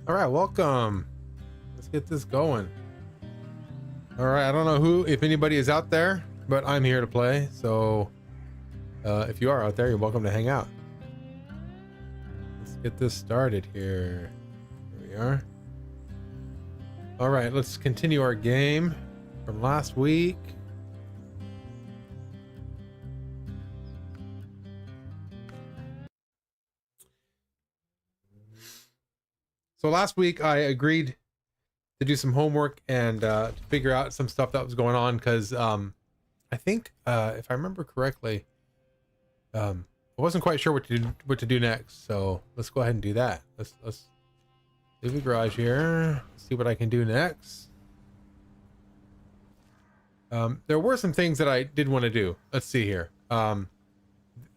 All right, welcome. Let's get this going. All right, I don't know if anybody is out there, but I'm here to play. So if you are out there, you're welcome to hang out. Let's get this started here. Here we are. All right, let's continue our game from last week. So last week I agreed to do some homework and to figure out some stuff that was going on because I think if I remember correctly, I wasn't quite sure what to do next. So let's go ahead and do that. Let's leave the garage here. See what I can do next. There were some things that I did want to do. Let's see here. I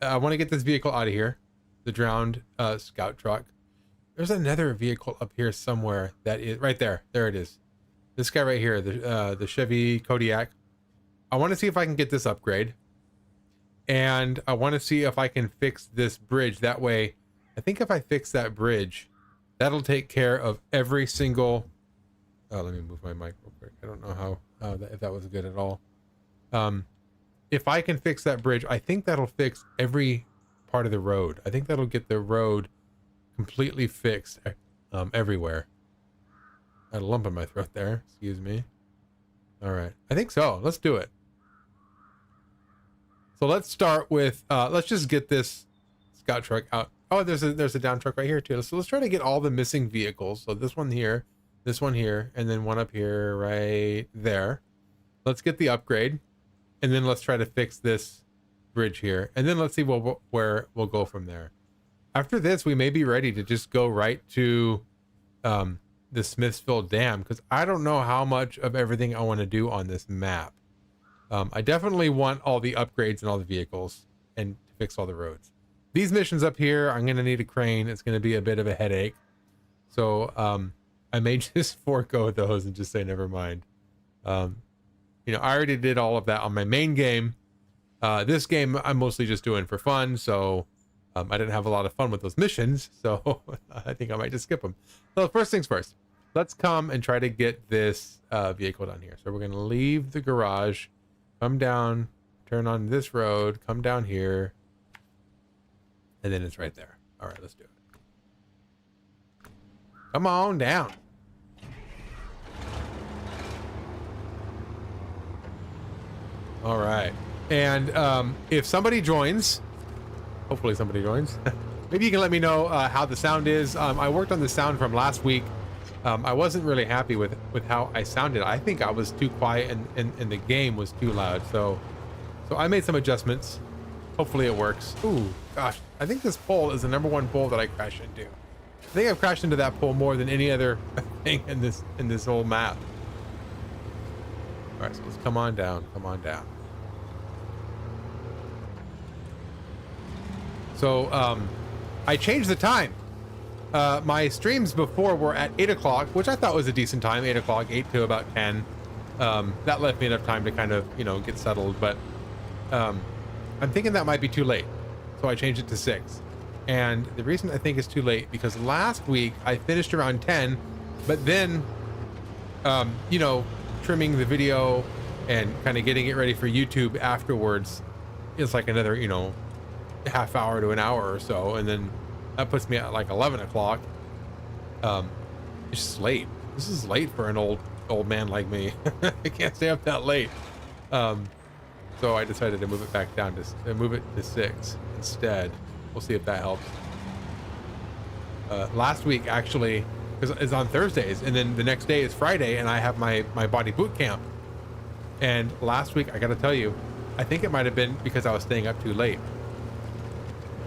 want to get this vehicle out of here, the drowned scout truck. There's another vehicle up here somewhere that is right there. There it is. This guy right here, the Chevy Kodiak. I want to see if I can get this upgrade. And I want to see if I can fix this bridge. That way, I think if I fix that bridge, that'll take care of every single... Oh, let me move my mic real quick. I don't know if that was good at all. If I can fix that bridge, I think that'll fix every part of the road. I think that'll get the road completely fixed everywhere. I had a lump in my throat there. Excuse me. All right. I think so. Let's do it. So let's start with, let's just get this scout truck out. Oh, there's a down truck right here too. So let's try to get all the missing vehicles. So this one here, and then one up here right there. Let's get the upgrade. And then let's try to fix this bridge here. And then let's see where we'll go from there. After this, we may be ready to just go right to the Smithsville Dam, because I don't know how much of everything I want to do on this map. I definitely want all the upgrades and all the vehicles and to fix all the roads. These missions up here, I'm going to need a crane. It's going to be a bit of a headache. So I may just forego those and just say never mind. I already did all of that on my main game. This game I'm mostly just doing for fun, so I didn't have a lot of fun with those missions, so I think I might just skip them. So first things first, let's come and try to get this vehicle down here. So we're going to leave the garage, come down, turn on this road, come down here, and then it's right there. All right, let's do it. Come on down. All right. And if somebody joins... Hopefully somebody joins. Maybe you can let me know how the sound is. I worked on the sound from last week. I wasn't really happy with how I sounded. I think I was too quiet and the game was too loud. So I made some adjustments. Hopefully it works. Ooh, gosh. I think this pole is the #1 pole that I crash into. I think I've crashed into that pole more than any other thing in this whole map. All right, so let's come on down. Come on down. So I changed the time. My streams before were at 8 o'clock, which I thought was a decent time, 8 o'clock, 8 to about 10. That left me enough time to kind of, get settled. But I'm thinking that might be too late. So I changed it to 6. And the reason I think it's too late, because last week I finished around 10, but then, trimming the video and kind of getting it ready for YouTube afterwards is like another, half hour to an hour or so, and then that puts me at like 11 o'clock. It's just late. This is late for an old man like me. I can't stay up that late. So I decided to move it back down to move it to 6 instead. We'll see if that helps. Last week actually, because it's on Thursdays, and then the next day is Friday, and I have my body boot camp. And last week, I got to tell you, I think it might have been because I was staying up too late.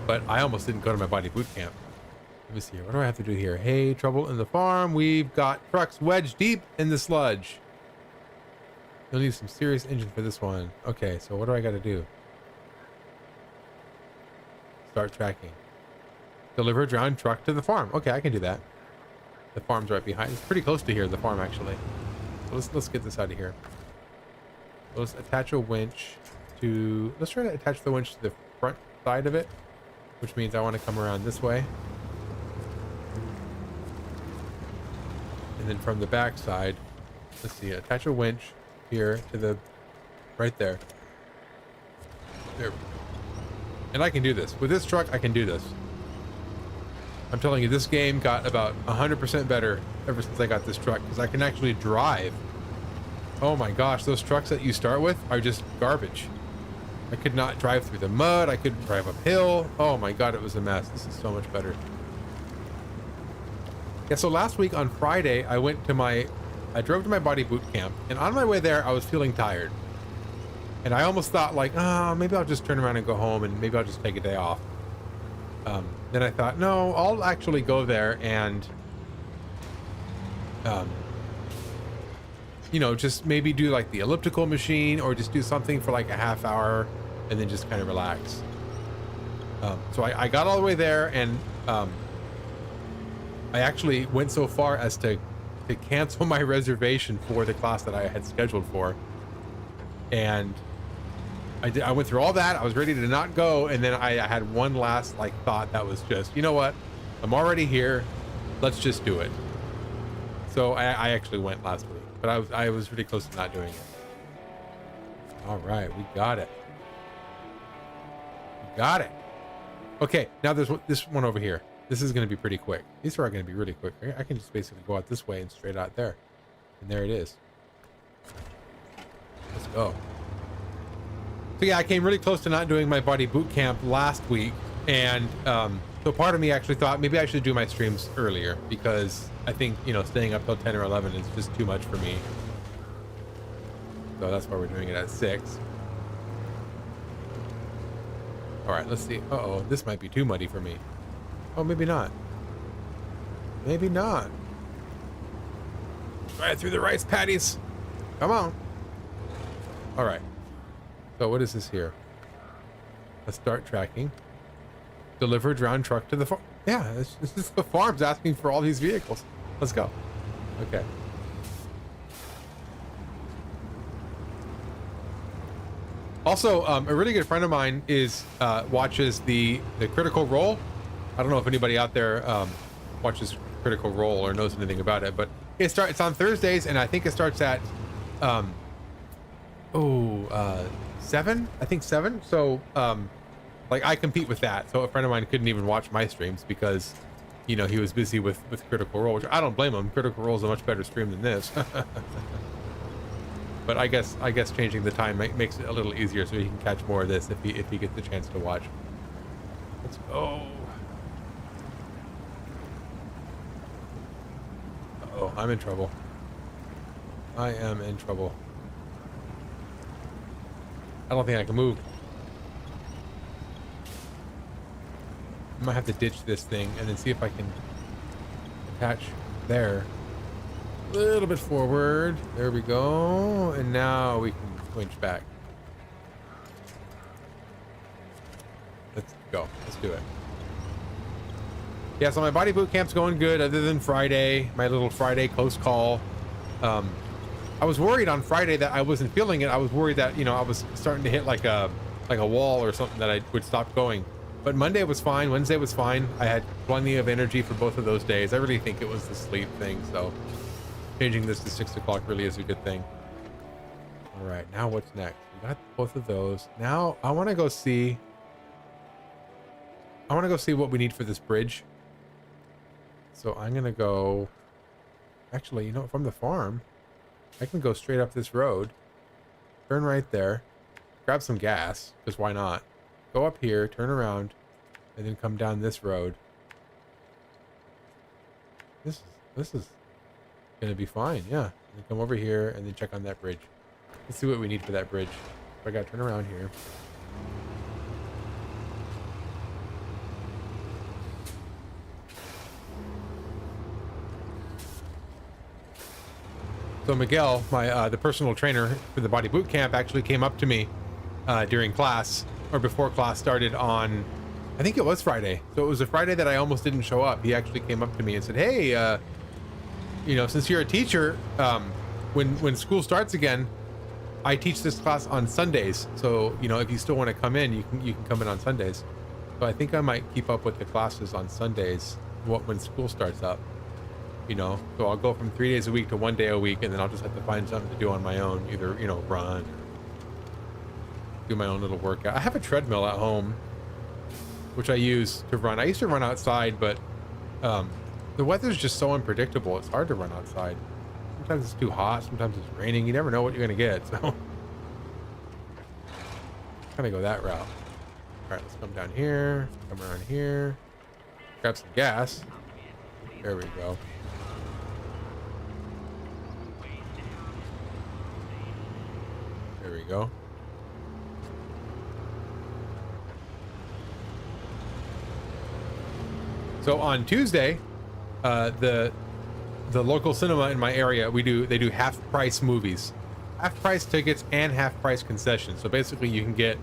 But I almost didn't go to my body boot camp. Let me see here. What do I have to do here? Hey, trouble in the farm. We've got trucks wedged deep in the sludge. You'll need some serious engine for this one. Okay, so what do I got to do? Start tracking. Deliver a drowned truck to the farm. Okay, I can do that. The farm's right behind. It's pretty close to here, the farm actually. So let's get this out of here. Let's attach a winch to... Let's try to attach the winch to the front side of it, which means I want to come around this way. then from the back side, let's see, attach a winch here to the, right there. There we go. And I can do this. With this truck, I can do this. I'm telling you, this game got about 100% better ever since I got this truck, because I can actually drive. Oh my gosh, those trucks that you start with are just garbage. I could not drive through the mud. I couldn't drive uphill. Oh my God, it was a mess. This is so much better. Yeah, so last week on Friday, I drove to my body boot camp, and on my way there, I was feeling tired. And I almost thought like, maybe I'll just turn around and go home, and maybe I'll just take a day off. Then I thought, no, I'll actually go there and, you know, just maybe do like the elliptical machine, or just do something for like a half hour and then just kind of relax. So I got all the way there, and I actually went so far as to cancel my reservation for the class that I had scheduled for. And I went through all that. I was ready to not go, and then I had one last like thought that was just, you know what? I'm already here. Let's just do it. So I actually went last week, but I was really close to not doing it. All right, we got it. We got it. Okay, now there's this one over here. This is going to be pretty quick. These are going to be really quick. I can just basically go out this way and straight out there, and there it is. Let's go. So yeah, I came really close to not doing my body boot camp last week, and so part of me actually thought maybe I should do my streams earlier, because I think, you know, staying up till 10 or 11 is just too much for me. So that's why we're doing it at 6. All right, let's see. Uh-oh, this might be too muddy for me. Oh, maybe not. Maybe not. Right through the rice paddies. Come on. All right. So what is this here? Let's start tracking. Deliver drowned truck to the farm. Yeah, this is the farm's asking for all these vehicles. Let's go. Okay. Also, a really good friend of mine watches the Critical Role. I don't know if anybody out there watches Critical Role or knows anything about it, but it's on Thursdays, and I think it starts at 7, I think 7. So like I compete with that, so a friend of mine couldn't even watch my streams because, you know, he was busy with Critical Role, which I don't blame him. Critical Role is a much better stream than this. But I guess changing the time makes it a little easier, so he can catch more of this if he gets the chance to watch. Let's go. Uh-oh, I'm in trouble. I am in trouble. I don't think I can move. I might have to ditch this thing and then see if I can attach there. A little bit forward. There we go. And now we can winch back. Let's go. Let's do it. Yeah, so my body boot camp's going good other than Friday, my little Friday close call. I was worried on Friday that I wasn't feeling it. I was worried that, you know, I was starting to hit like a wall or something that I would stop going. But Monday was fine. Wednesday was fine. I had plenty of energy for both of those days. I really think it was the sleep thing. So changing this to 6 o'clock really is a good thing. All right, now what's next? We got both of those. Now I want to go see what we need for this bridge. So I'm going to go, actually, you know, from the farm, I can go straight up this road, turn right there, grab some gas, because why not? Go up here, turn around, and then come down this road. This is gonna be fine, yeah. And then come over here and then check on that bridge. Let's see what we need for that bridge. I gotta turn around here. So Miguel, the personal trainer for the body boot camp, actually came up to me during class, or before class started on, I think it was Friday. So it was a Friday that I almost didn't show up. He actually came up to me and said, hey, you know, since you're a teacher, when school starts again, I teach this class on Sundays. So, you know, if you still want to come in, you can come in on Sundays. So I think I might keep up with the classes on Sundays when school starts up. you know, so I'll go from 3 days a week to 1 day a week, and then I'll just have to find something to do on my own, either, you know, run, do my own little workout. I have a treadmill at home, which I use to run. I used to run outside, but the weather's just so unpredictable. It's hard to run outside. Sometimes it's too hot, sometimes it's raining. You never know what you're gonna get, so kind of go that route. All right, let's come down here, come around here, grab some gas. There we go. There we go. So on Tuesday, the local cinema in my area, they do half price movies, half price tickets and half price concessions. So basically you can get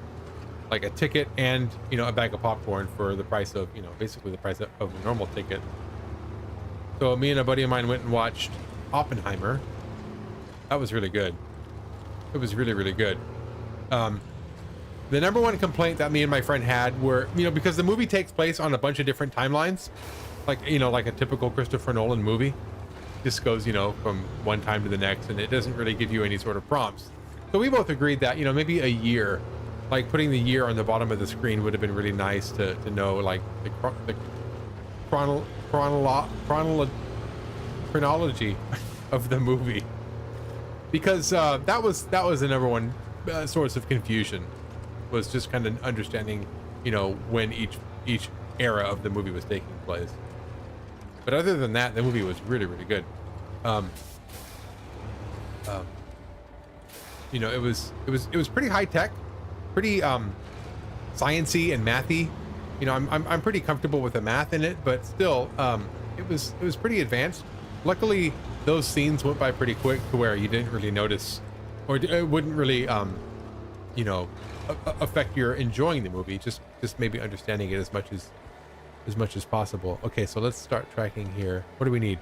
like a ticket and, you know, a bag of popcorn for the price of, you know, basically the price of a normal ticket. So me and a buddy of mine went and watched Oppenheimer. That was really good. It was really, really good. The number one complaint that me and my friend had were, you know, because the movie takes place on a bunch of different timelines, like, you know, like a typical Christopher Nolan movie. Just goes, you know, from one time to the next, and it doesn't really give you any sort of prompts. So we both agreed that, you know, maybe a year, like putting the year on the bottom of the screen would have been really nice to know, like the chronology of the movie, because that was the number one source of confusion, was just kind of understanding, you know, when each era of the movie was taking place. But other than that, the movie was really, really good. You know, it was pretty high tech, pretty sciencey and mathy. You know, I'm pretty comfortable with the math in it, but still, it was pretty advanced. Luckily, those scenes went by pretty quick to where you didn't really notice, or it wouldn't really, you know, affect your enjoying the movie. Just maybe understanding it as much as possible. Okay, so let's start tracking here. What do we need?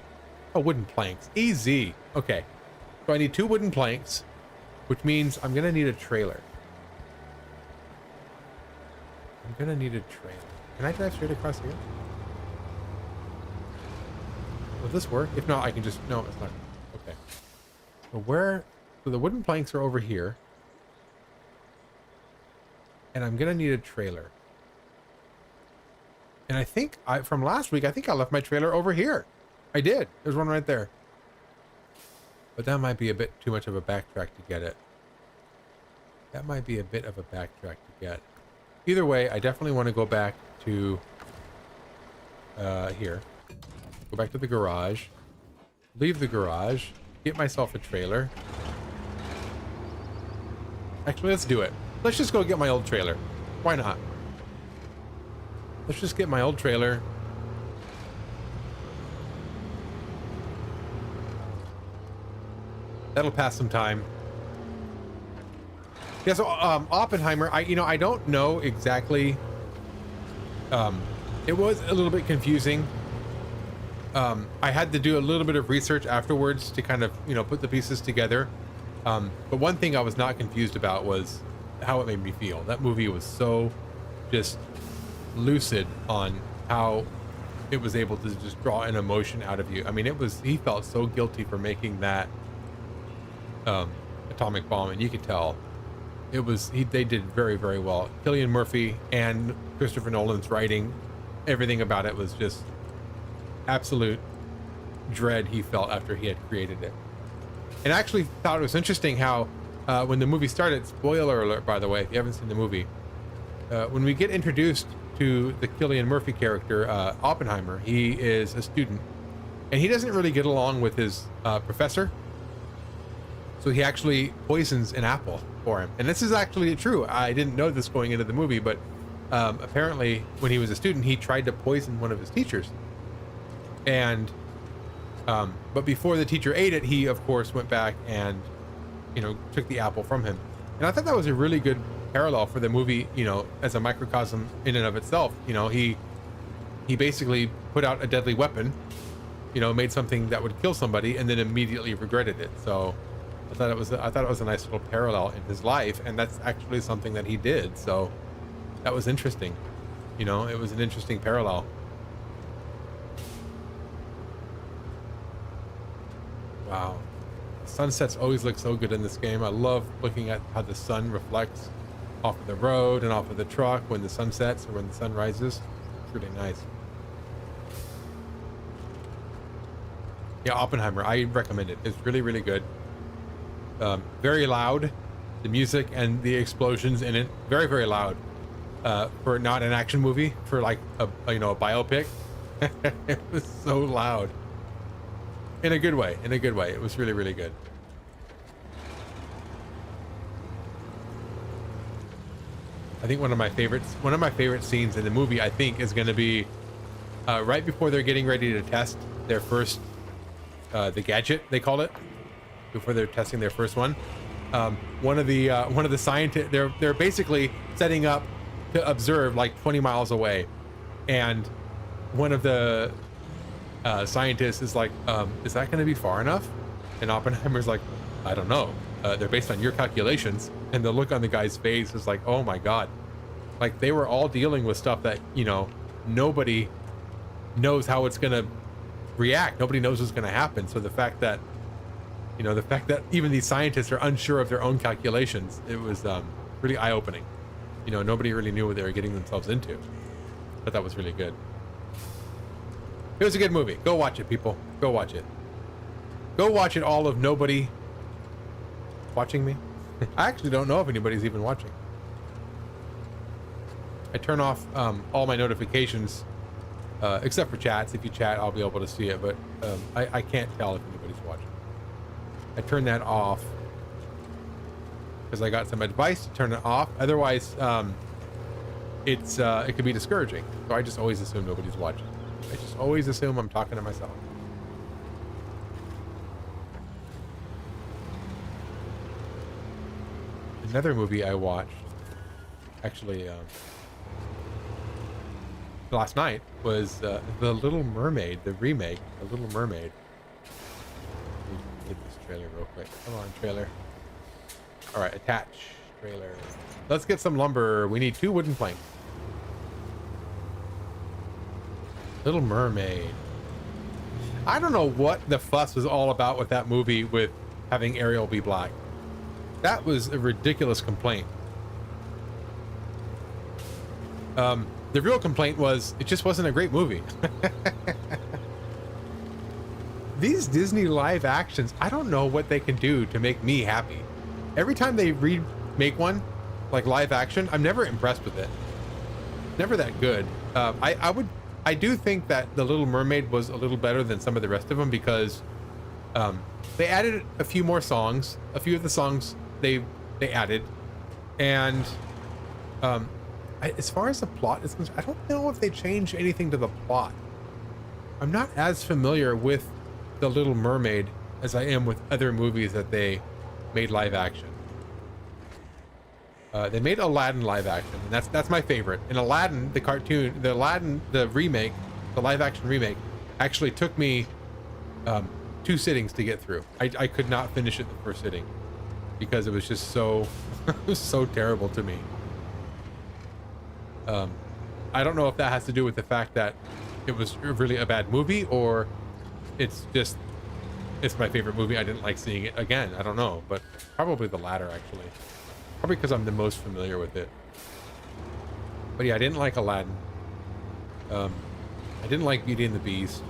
Oh, wooden planks. Easy. Okay, so I need 2 wooden planks, which means I'm gonna need a trailer. Can I drive straight across here? Will this work? If not, I can just, no, it's not. Okay. So the wooden planks are over here, and I'm gonna need a trailer. And I think from last week, I think I left my trailer over here. I did. There's one right there. But that might be a bit too much of a backtrack to get it. That might be a bit of a backtrack to get. Either way, I definitely want to go back to here. Go back to the garage. Leave the garage. Get myself a trailer. Actually, let's do it. Let's just go get my old trailer. Why not? Let's just get my old trailer. That'll pass some time. Yeah, so Oppenheimer, I don't know exactly. It was a little bit confusing. I had to do a little bit of research afterwards to kind of, put the pieces together. But one thing I was not confused about was how it made me feel. That movie was so just lucid on how it was able to just draw an emotion out of you. I mean, he felt so guilty for making that atomic bomb, and you could tell they did very, very well. Cillian Murphy and Christopher Nolan's writing, everything about it was just absolute dread he felt after he had created it. And I actually thought it was interesting how when the movie started, spoiler alert by the way if you haven't seen the movie, when we get introduced to the Cillian Murphy character, Oppenheimer, he is a student and he doesn't really get along with his professor, so he actually poisons an apple for him. And this is actually true. I didn't know this going into the movie, but apparently when he was a student he tried to poison one of his teachers, and but before the teacher ate it, he of course went back and took the apple from him. And I thought that was a really good parallel for the movie, as a microcosm in and of itself. He basically put out a deadly weapon, made something that would kill somebody and then immediately regretted it. So I thought it was a nice little parallel in his life, and that's actually something that he did. So that was interesting. It was an interesting parallel. Wow. Sunsets always look so good in this game. I love looking at how the sun reflects off of the road and off of the truck when the sun sets or when the sun rises. It's really nice. Yeah, Oppenheimer, I recommend it. It's really, really good. Very loud. The music and the explosions in it, very, very loud. For not an action movie, for like a biopic. It was so loud. In a good way. In a good way. It was really, really good. I think one of my favorite scenes in the movie, I think, is going to be right before they're getting ready to test their first, the gadget they call it, before they're testing their first one. One of the scientists, they're basically setting up to observe like 20 miles away, and one of the scientists is like, is that going to be far enough? And Oppenheimer's like, I don't know. They're based on your calculations. And the look on the guy's face is like, oh my God. Like, they were all dealing with stuff that, nobody knows how it's going to react. Nobody knows what's going to happen. So the fact that even these scientists are unsure of their own calculations, it was really eye-opening. Nobody really knew what they were getting themselves into. But that was really good. It was a good movie. Go watch it, people. Go watch it. Go watch it, all of nobody watching me. I actually don't know if anybody's even watching. I turn off all my notifications, except for chats. If you chat, I'll be able to see it, but I can't tell if anybody's watching. I turn that off because I got some advice to turn it off. Otherwise, it could be discouraging. So I just always assume nobody's watching. I just always assume I'm talking to myself. Another movie I watched, actually, last night was The Little Mermaid, the remake, The Little Mermaid. Let me get this trailer real quick. Come on, trailer. All right, attach trailer. Let's get some lumber. We need 2 wooden planks. Little Mermaid. I don't know what the fuss was all about with that movie with having Ariel be black. That was a ridiculous complaint. The real complaint was it just wasn't a great movie. These Disney live actions, I don't know what they can do to make me happy. Every time they remake one, like live action, I'm never impressed with it. Never that good. I do think that The Little Mermaid was a little better than some of the rest of them because they added a few more songs. A few of the songs they added, and as far as the plot is concerned, I don't know if they changed anything to the plot. I'm not as familiar with The Little Mermaid as I am with other movies that they made live action. They made Aladdin live action, and that's my favorite. And Aladdin, the cartoon, the remake, the live action remake, actually took me 2 sittings to get through. I could not finish it the first sitting because it was just so so terrible to me. I don't know if that has to do with the fact that it was really a bad movie, or it's my favorite movie. I didn't like seeing it again. I don't know, but probably the latter, actually. Probably because I'm the most familiar with it. But yeah, I didn't like Aladdin. I didn't like Beauty and the Beast.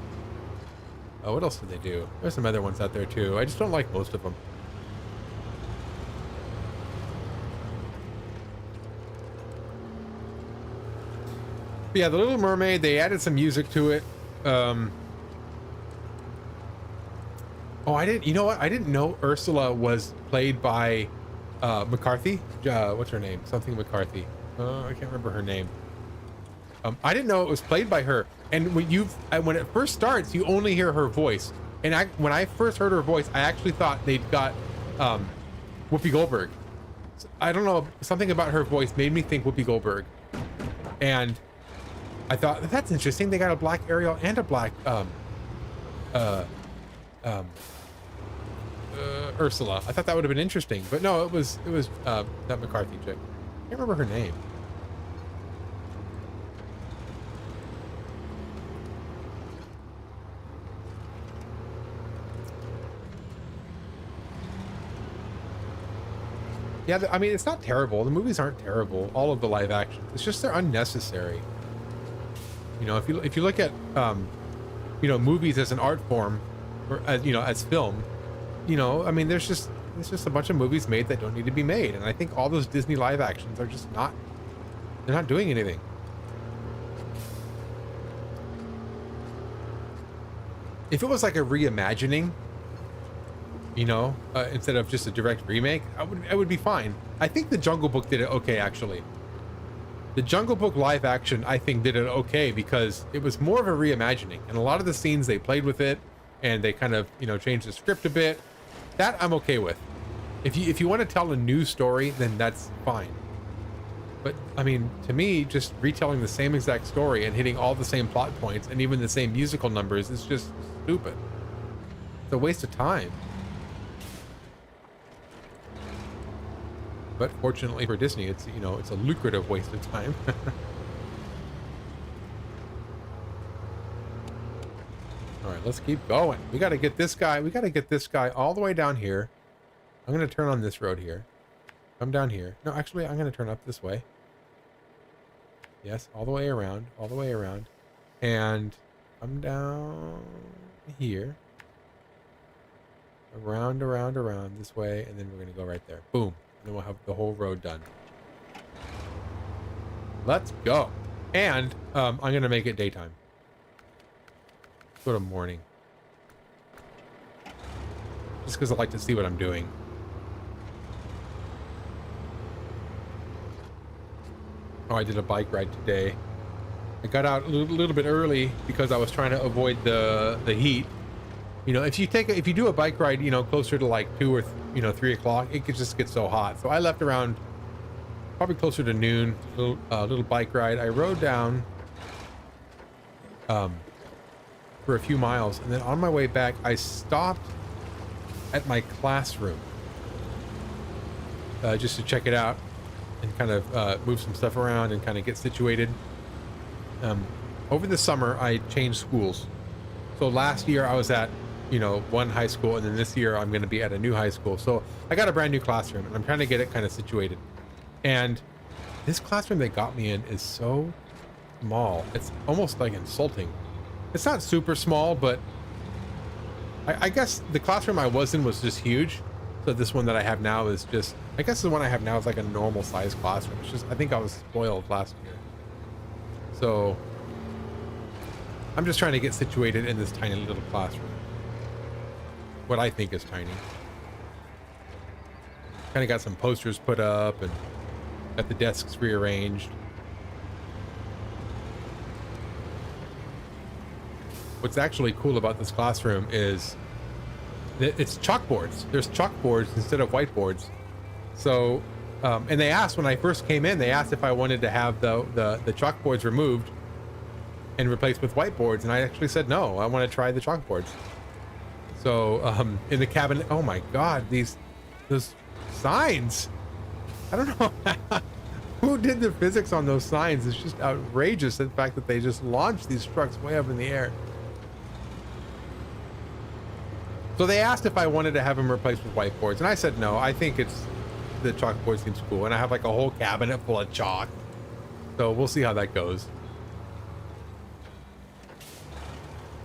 What else did they do? There's some other ones out there too. I just don't like most of them. But yeah, The Little Mermaid, they added some music to it. You know what? I didn't know Ursula was played by McCarthy. What's her name? Something McCarthy. I can't remember her name. I didn't know it was played by her. And when it first starts, you only hear her voice. And when I first heard her voice, I actually thought they'd got Whoopi Goldberg. I don't know, something about her voice made me think Whoopi Goldberg. And I thought, that's interesting. They got a black Ariel and a black Ursula. I thought that would have been interesting, but no, it was that McCarthy chick. I can't remember her name. Yeah, I mean, it's not terrible. The movies aren't terrible. All of the live action. It's just they're unnecessary. You know, if you look at you know, movies as an art form, or as, you know, as film, you know, I mean, there's just a bunch of movies made that don't need to be made, and I think all those Disney live actions are just not. They're not doing anything. If it was like a reimagining, you know, instead of just a direct remake, I would be fine. I think the Jungle Book did it okay, actually. The Jungle Book live action, I think, did it okay because it was more of a reimagining, and a lot of the scenes they played with it, and they kind of, you know, changed the script a bit. That I'm okay with. If you want to tell a new story, then that's fine. But I mean, to me, just retelling the same exact story and hitting all the same plot points and even the same musical numbers is just stupid. It's a waste of time. But fortunately for Disney, it's, you know, it's a lucrative waste of time. All right, let's keep going. We got to get this guy. We got to get this guy all the way down here. I'm going to turn on this road here. Come down here. No, actually, I'm going to turn up this way. Yes, all the way around. All the way around. And come down here. Around, around, around this way. And then we're going to go right there. Boom. And then we'll have the whole road done. Let's go. And I'm going to make it daytime. Go to morning. Just because I like to see what I'm doing. Oh, I did a bike ride today. I got out a little bit early because I was trying to avoid the heat. You know, if you do a bike ride, you know, closer to like 2 or 3 o'clock, it could just get so hot. So I left around probably closer to noon. Little bike ride. I rode down for a few miles, and then on my way back, I stopped at my classroom just to check it out and kind of move some stuff around and kind of get situated. Over the summer, I changed schools. So last year I was at, you know, one high school, and then this year I'm going to be at a new high school. So I got a brand new classroom, and I'm trying to get it kind of situated. And this classroom they got me in is so small. It's almost like insulting. It's not super small, but I guess the classroom I was in was just huge. So this one that I have now is just, I guess the one I have now is like a normal size classroom. It's just, I think I was spoiled last year. So I'm just trying to get situated in this tiny little classroom. What I think is tiny. Kind of got some posters put up and got the desks rearranged. What's actually cool about this classroom is that it's chalkboards. There's chalkboards instead of whiteboards. So, and they asked when I first came in, they asked if I wanted to have the chalkboards removed and replaced with whiteboards, and I actually said no. I want to try the chalkboards. So, in the cabinet, oh my God, those signs. I don't know who did the physics on those signs. It's just outrageous, the fact that they just launched these trucks way up in the air. So they asked if I wanted to have them replaced with whiteboards, and I said no. I think the chalkboard seems cool, and I have like a whole cabinet full of chalk. So we'll see how that goes.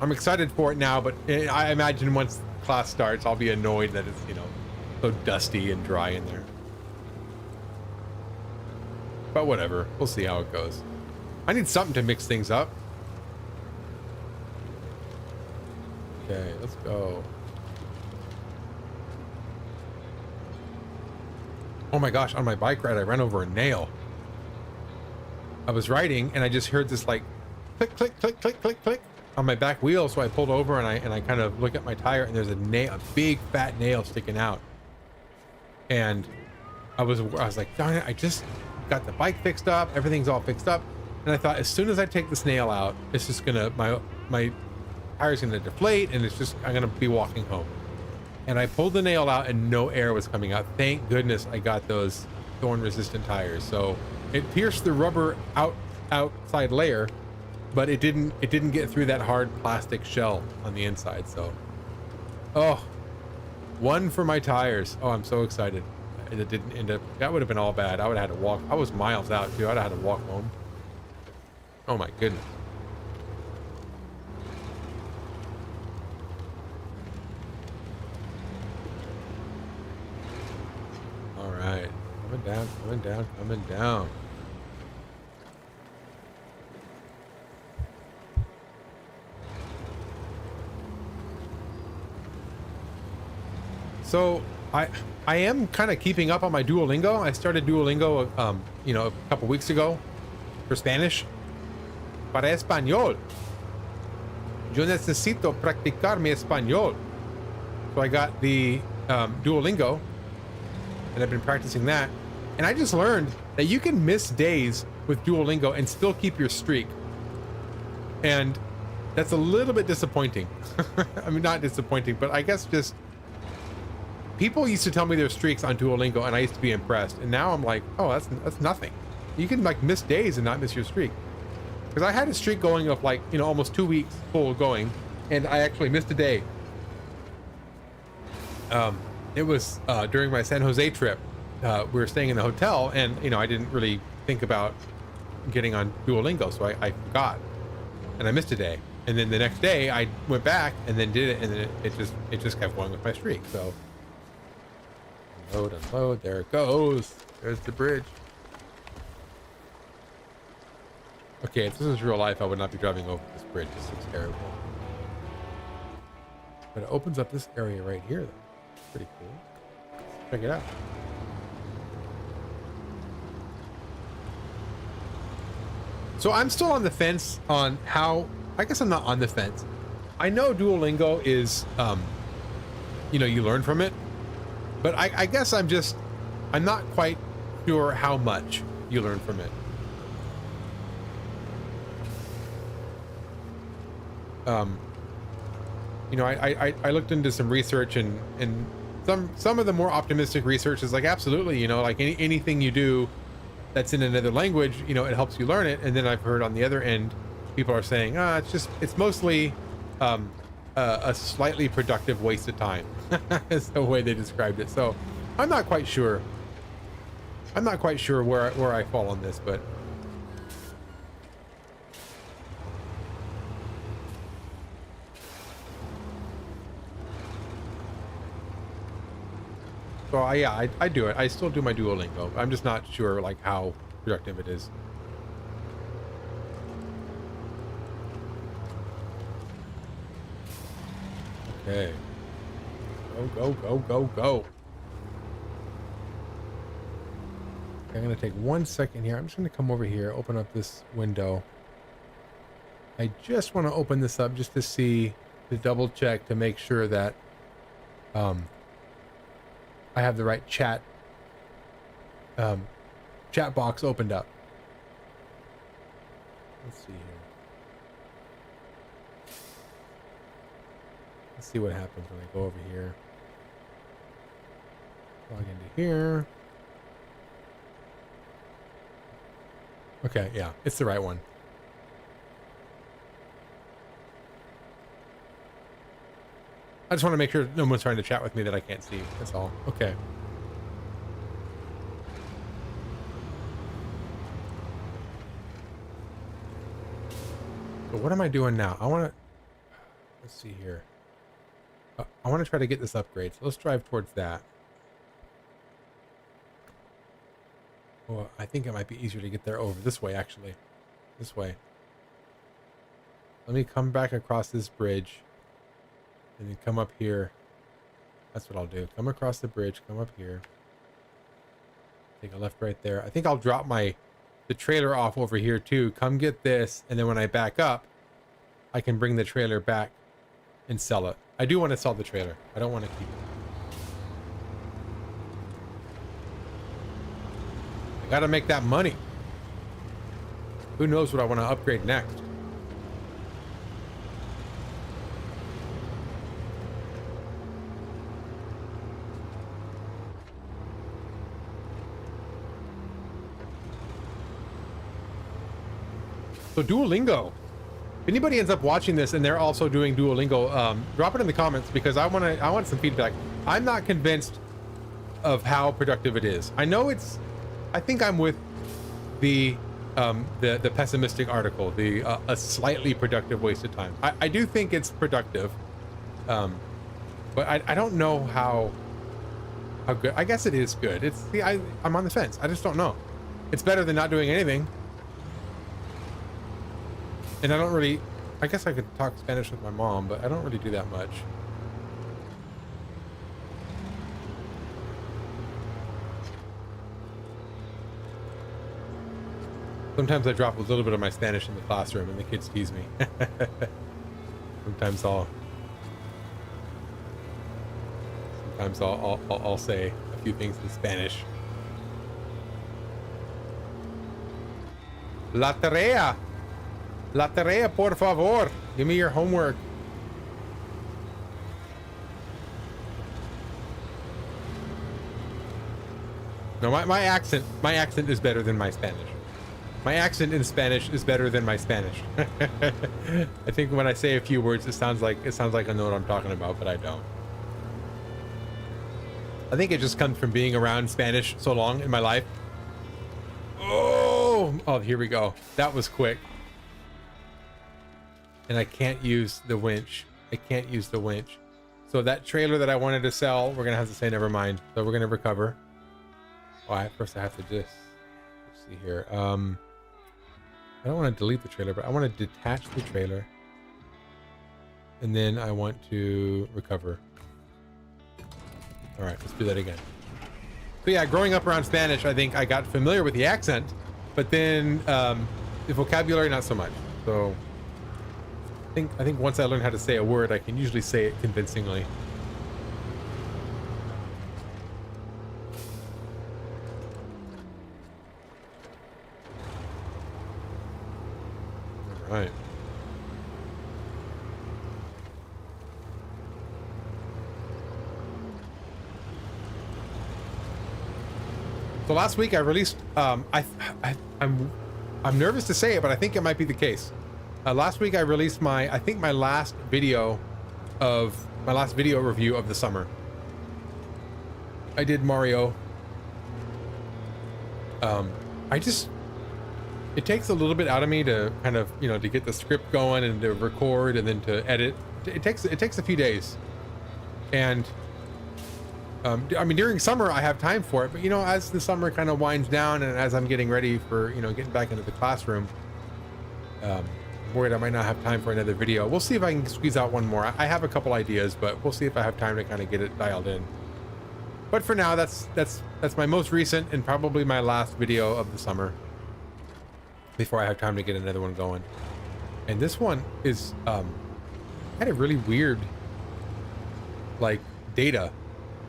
I'm excited for it now, but I imagine once class starts, I'll be annoyed that it's, you know, so dusty and dry in there. But whatever, we'll see how it goes. I need something to mix things up. Okay, let's go. Oh my gosh, on my bike ride, I ran over a nail. I was riding and I just heard this like click, click, click, click, click, click on my back wheel. So I pulled over and I kind of look at my tire, and there's a big fat nail sticking out. And I was like, darn it, I just got the bike fixed up. Everything's all fixed up. And I thought, as soon as I take this nail out, it's just gonna, my tire's gonna deflate, and it's just, I'm gonna be walking home. And I pulled the nail out and no air was coming out. Thank goodness I got those thorn resistant tires. So it pierced the rubber outside layer, but it didn't get through that hard plastic shell on the inside. So, oh, one for my tires. Oh, I'm so excited. it didn't end up. That would have been all bad. I would have had to walk. I was miles out too. I'd have had to walk home. Oh my goodness. All right, coming down, coming down, coming down. So I am kind of keeping up on my Duolingo. I started Duolingo, you know, a couple weeks ago for Spanish. Para español. Yo necesito practicar mi español. So I got the Duolingo, and I've been practicing that. And I just learned that you can miss days with Duolingo and still keep your streak. And that's a little bit disappointing. I mean, not disappointing, but I guess just people used to tell me their streaks on Duolingo, and I used to be impressed. And now I'm like, oh, that's nothing. You can like miss days and not miss your streak. Because I had a streak going of like, you know, almost 2 weeks full going, and I actually missed a day. It was during my San Jose trip. We were staying in the hotel, and you know, I didn't really think about getting on Duolingo, so I forgot, and I missed a day. And then the next day I went back and then did it, and then it just kept going with my streak. So unload, there it goes. There's the bridge. Okay, if this is real life, I would not be driving over this bridge. This looks terrible. But it opens up this area right here, though. Pretty cool. Let's check it out. So I'm still on the fence on how, I guess I'm not on the fence. I know Duolingo is, you know, you learn from it, but I guess I'm not quite sure how much you learn from it. You know, I looked into some research, and some of the more optimistic research is like, absolutely, you know, like anything you do that's in another language, you know, it helps you learn it. And then I've heard on the other end, people are saying, it's mostly a slightly productive waste of time. Is the way they described it. So I'm not quite sure. I'm not quite sure where I fall on this, but so yeah, I do it. I still do my Duolingo. I'm just not sure like how productive it is. Okay. Go, go, go, go, go. Okay, I'm gonna take 1 second here. I'm just gonna come over here, open up this window. I just want to open this up just to see, to double check, to make sure that I have the right chat box opened up. Let's see here. Let's see what happens when I go over here. Log into here. Okay, yeah, it's the right one. I just want to make sure no one's trying to chat with me that I can't see. That's all. Okay. So what am I doing now? I want to... Let's see here. I want to try to get this upgrade. So let's drive towards that. Well, I think it might be easier to get there over this way, actually. This way. Let me come back across this bridge. And then come up here. That's what I'll do. Come across the bridge. Come up here. Take a left right there. I think I'll drop the trailer off over here too. Come get this. And then when I back up, I can bring the trailer back and sell it. I do want to sell the trailer. I don't want to keep it. I got to make that money. Who knows what I want to upgrade next? So Duolingo, if anybody ends up watching this and they're also doing Duolingo, drop it in the comments, because I want some feedback. I'm not convinced of how productive it is. I know I think I'm with the pessimistic article, a slightly productive waste of time. I do think it's productive, but I don't know how good. I guess it is good. I'm on the fence. I just don't know. It's better than not doing anything. And I guess I could talk Spanish with my mom, but I don't really do that much. Sometimes I drop a little bit of my Spanish in the classroom and the kids tease me. Sometimes I'll say a few things in Spanish. La tarea, por favor. Give me your homework. No, my accent is better than my Spanish. My accent in Spanish is better than my Spanish. I think when I say a few words, it sounds like I know what I'm talking about, but I don't. I think it just comes from being around Spanish so long in my life. Oh, here we go. That was quick. And I can't use the winch. So that trailer that I wanted to sell, we're gonna have to say never mind. So we're gonna recover. Oh, first I have to just, let's see here. I don't want to delete the trailer, but I want to detach the trailer. And then I want to recover. All right, let's do that again. So yeah, growing up around Spanish, I think I got familiar with the accent, but then the vocabulary, not so much. So I think once I learn how to say a word, I can usually say it convincingly. Right. So last week I released I'm nervous to say it, but I think it might be the case. Last week I released my last video review of the summer. I did Mario. It takes a little bit out of me to kind of, to get the script going and to record and then to edit. It takes a few days. And I mean, during summer I have time for it, but as the summer kind of winds down and as I'm getting ready for, getting back into the classroom, I'm worried I might not have time for another video. We'll see if I can squeeze out one more. I have a couple ideas, but we'll see if I have time to kind of get it dialed in. But for now, that's my most recent and probably my last video of the summer before I have time to get another one going. And this one is had a really weird data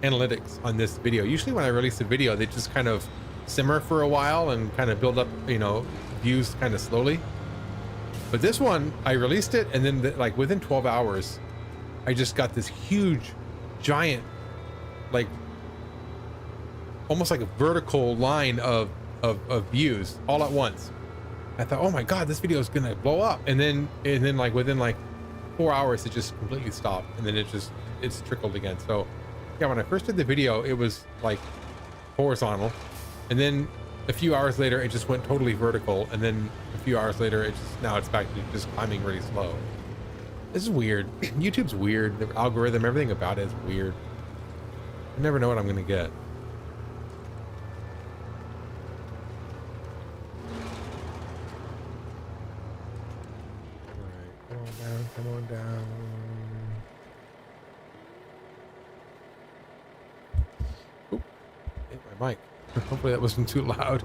analytics on this video. Usually when I release a video, they just kind of simmer for a while and kind of build up, views kind of slowly. But this one, I released it, and then within 12 hours, I just got this huge, giant, almost like a vertical line of views all at once. I thought, oh my God, this video is gonna blow up. And then within 4 hours, it just completely stopped. And then it's trickled again. So yeah, when I first did the video, it was horizontal. And then a few hours later, it just went totally vertical. And then a few hours later, now it's back to just climbing really slow. This is weird. YouTube's weird. The algorithm, everything about it is weird. I never know what I'm gonna get. Come on down. Oop, hit my mic. Hopefully that wasn't too loud.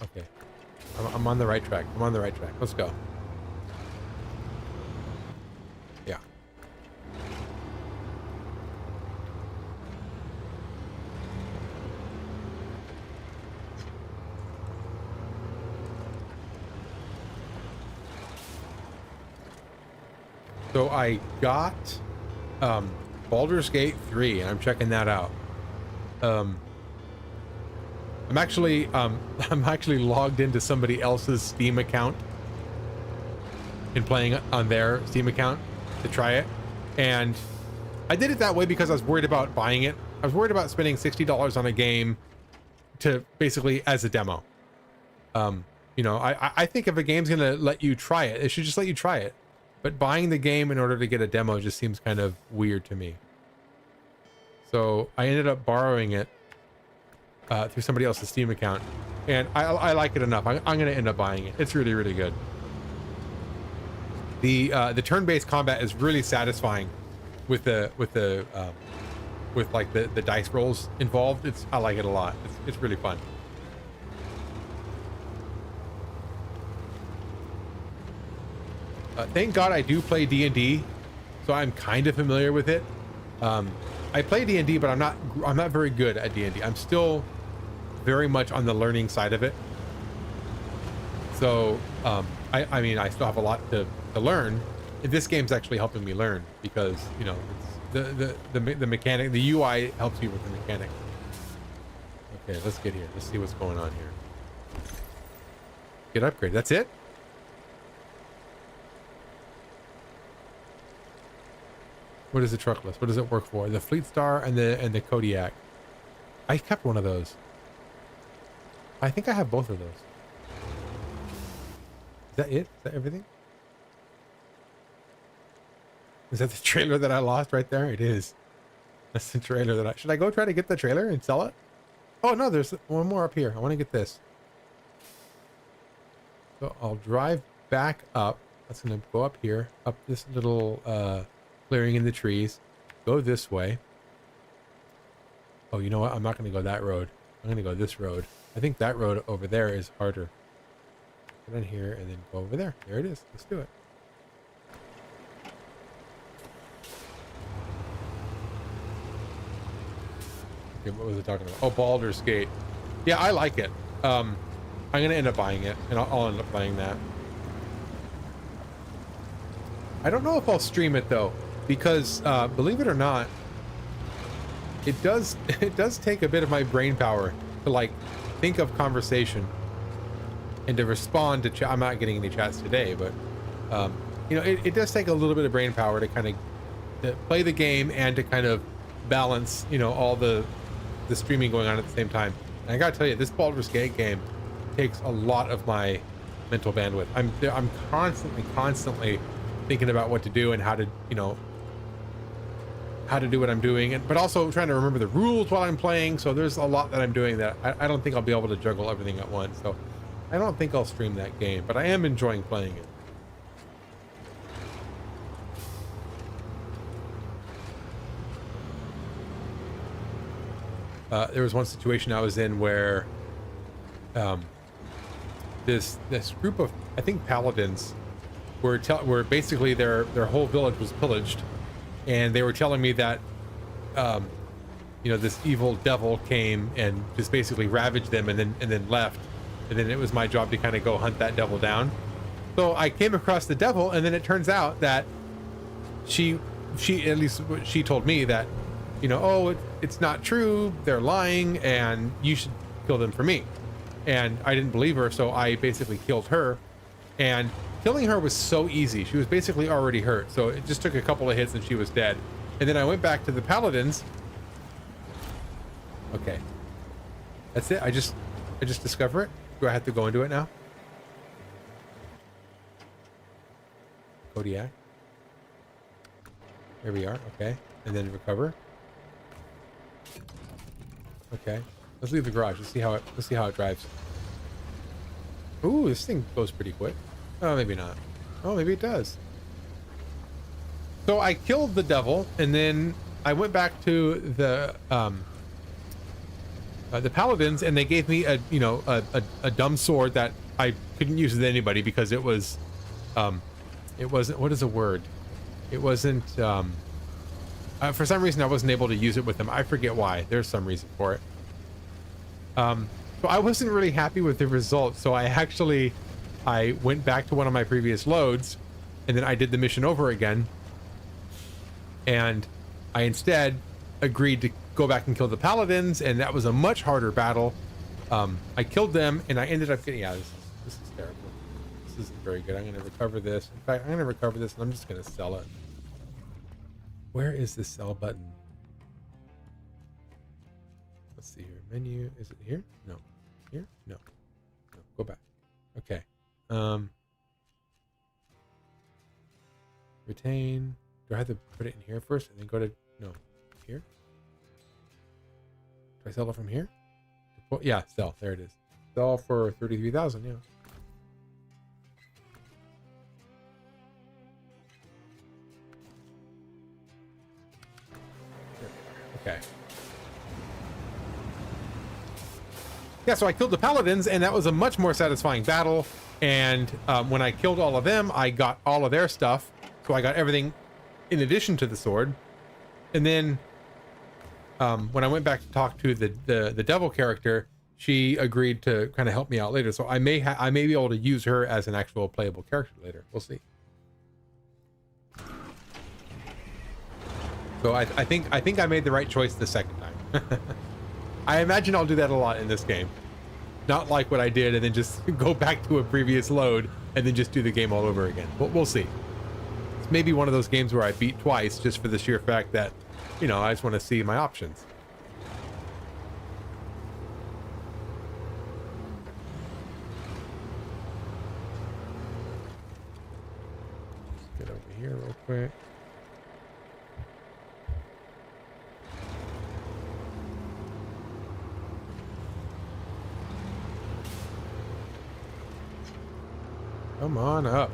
Okay, I'm on the right track. Let's go. Yeah. So I got Baldur's Gate 3, and I'm checking that out. I'm actually logged into somebody else's Steam account and playing on their Steam account to try it. And I did it that way because I was worried about buying it. I was worried about spending $60 on a game to basically as a demo. You know, I think if a game's gonna let you try it, it should just let you try it. But buying the game in order to get a demo just seems kind of weird to me. So I ended up borrowing it through somebody else's Steam account, and I like it enough. I'm gonna end up buying it. It's really, really good. The turn-based combat is really satisfying with like the dice rolls involved. I like it a lot. It's really fun. Thank God I do play D&D, so I'm kind of familiar with it. I play D&D, but I'm not very good at D&D. I'm still very much on the learning side of it. So I mean, I still have a lot to learn. This game's actually helping me learn because, you know, it's the mechanic, the UI helps you with the mechanic. Okay, let's get here. Let's see what's going on here. Get upgrade. That's it? What is the truck list? What does it work for? The Fleet Star and the Kodiak. I kept one of those. I think I have both of those. Is that it? Is that everything? Is that the trailer that I lost right there? It is. That's the trailer that should I go try to get the trailer and sell it? Oh no, there's one more up here. I want to get this. So I'll drive back up. That's going to go up here, up this little clearing in the trees. Go this way. Oh, you know what? I'm not going to go that road. I'm going to go this road. I think that road over there is harder. Get in here and then go over there. There it is. Let's do it. Okay, what was it talking about? Oh, Baldur's Gate. Yeah, I like it. I'm going to end up buying it, and I'll end up playing that. I don't know if I'll stream it, though, because believe it or not, it does take a bit of my brain power to, like, think of conversation and to respond to chat. I'm not getting any chats today, but you know, it does take a little bit of brain power to kind of to play the game and to kind of balance, you know, all the streaming going on at the same time. And I gotta tell you, this Baldur's Gate game takes a lot of my mental bandwidth. I'm constantly thinking about what to do and how to, you know, how to do what I'm doing, but also trying to remember the rules while I'm playing. So there's a lot that I'm doing that I don't think I'll be able to juggle everything at once. So I don't think I'll stream that game, but I am enjoying playing it. There was one situation I was in where this group of, I think, paladins were basically their whole village was pillaged, and they were telling me that you know, this evil devil came and just basically ravaged them and then left, and then it was my job to kind of go hunt that devil down. So I came across the devil, and then it turns out that she at least she told me that, you know, oh, it's not true, they're lying, and you should kill them for me. And I didn't believe her, so I basically killed her. And killing her was so easy. She was basically already hurt, so it just took a couple of hits and she was dead. And then I went back to the paladins. Okay, that's it. I just discover it. Do I have to go into it now? Kodiak. Here we are. Okay, and then recover. Okay, let's leave the garage. Let's see how it drives. Ooh, this thing goes pretty quick. Oh, maybe not. Oh, maybe it does. So I killed the devil, and then I went back to the paladins, and they gave me a dumb sword that I couldn't use with anybody because it wasn't, what is a word? It wasn't, for some reason I wasn't able to use it with them. I forget why. There's some reason for it. So I wasn't really happy with the result. So I went back to one of my previous loads, and then I did the mission over again. And I instead agreed to go back and kill the paladins, and that was a much harder battle. I killed them, and I ended up getting, yeah, this is terrible. This isn't very good. I'm going to recover this. In fact, I'm going to recover this, and I'm just going to sell it. Where is this sell button? Let's see here. Menu. Is it here? No. Here? No. No. Go back. Okay. Retain. Do I have to put it in here first and then go to... No. Here? Do I sell it from here? Yeah, sell. There it is. Sell for 33,000, yeah. Okay. Yeah, so I killed the paladins, and that was a much more satisfying battle. And when I killed all of them, I got all of their stuff. So I got everything in addition to the sword. And then when I went back to talk to the devil character, she agreed to kind of help me out later. So I may be able to use her as an actual playable character later. We'll see. So I think I made the right choice the second time. I imagine I'll do that a lot in this game. Not like what I did and then just go back to a previous load and then just do the game all over again. But we'll see. It's maybe one of those games where I beat twice just for the sheer fact that, you know, I just want to see my options. Just get over here real quick. Come on up.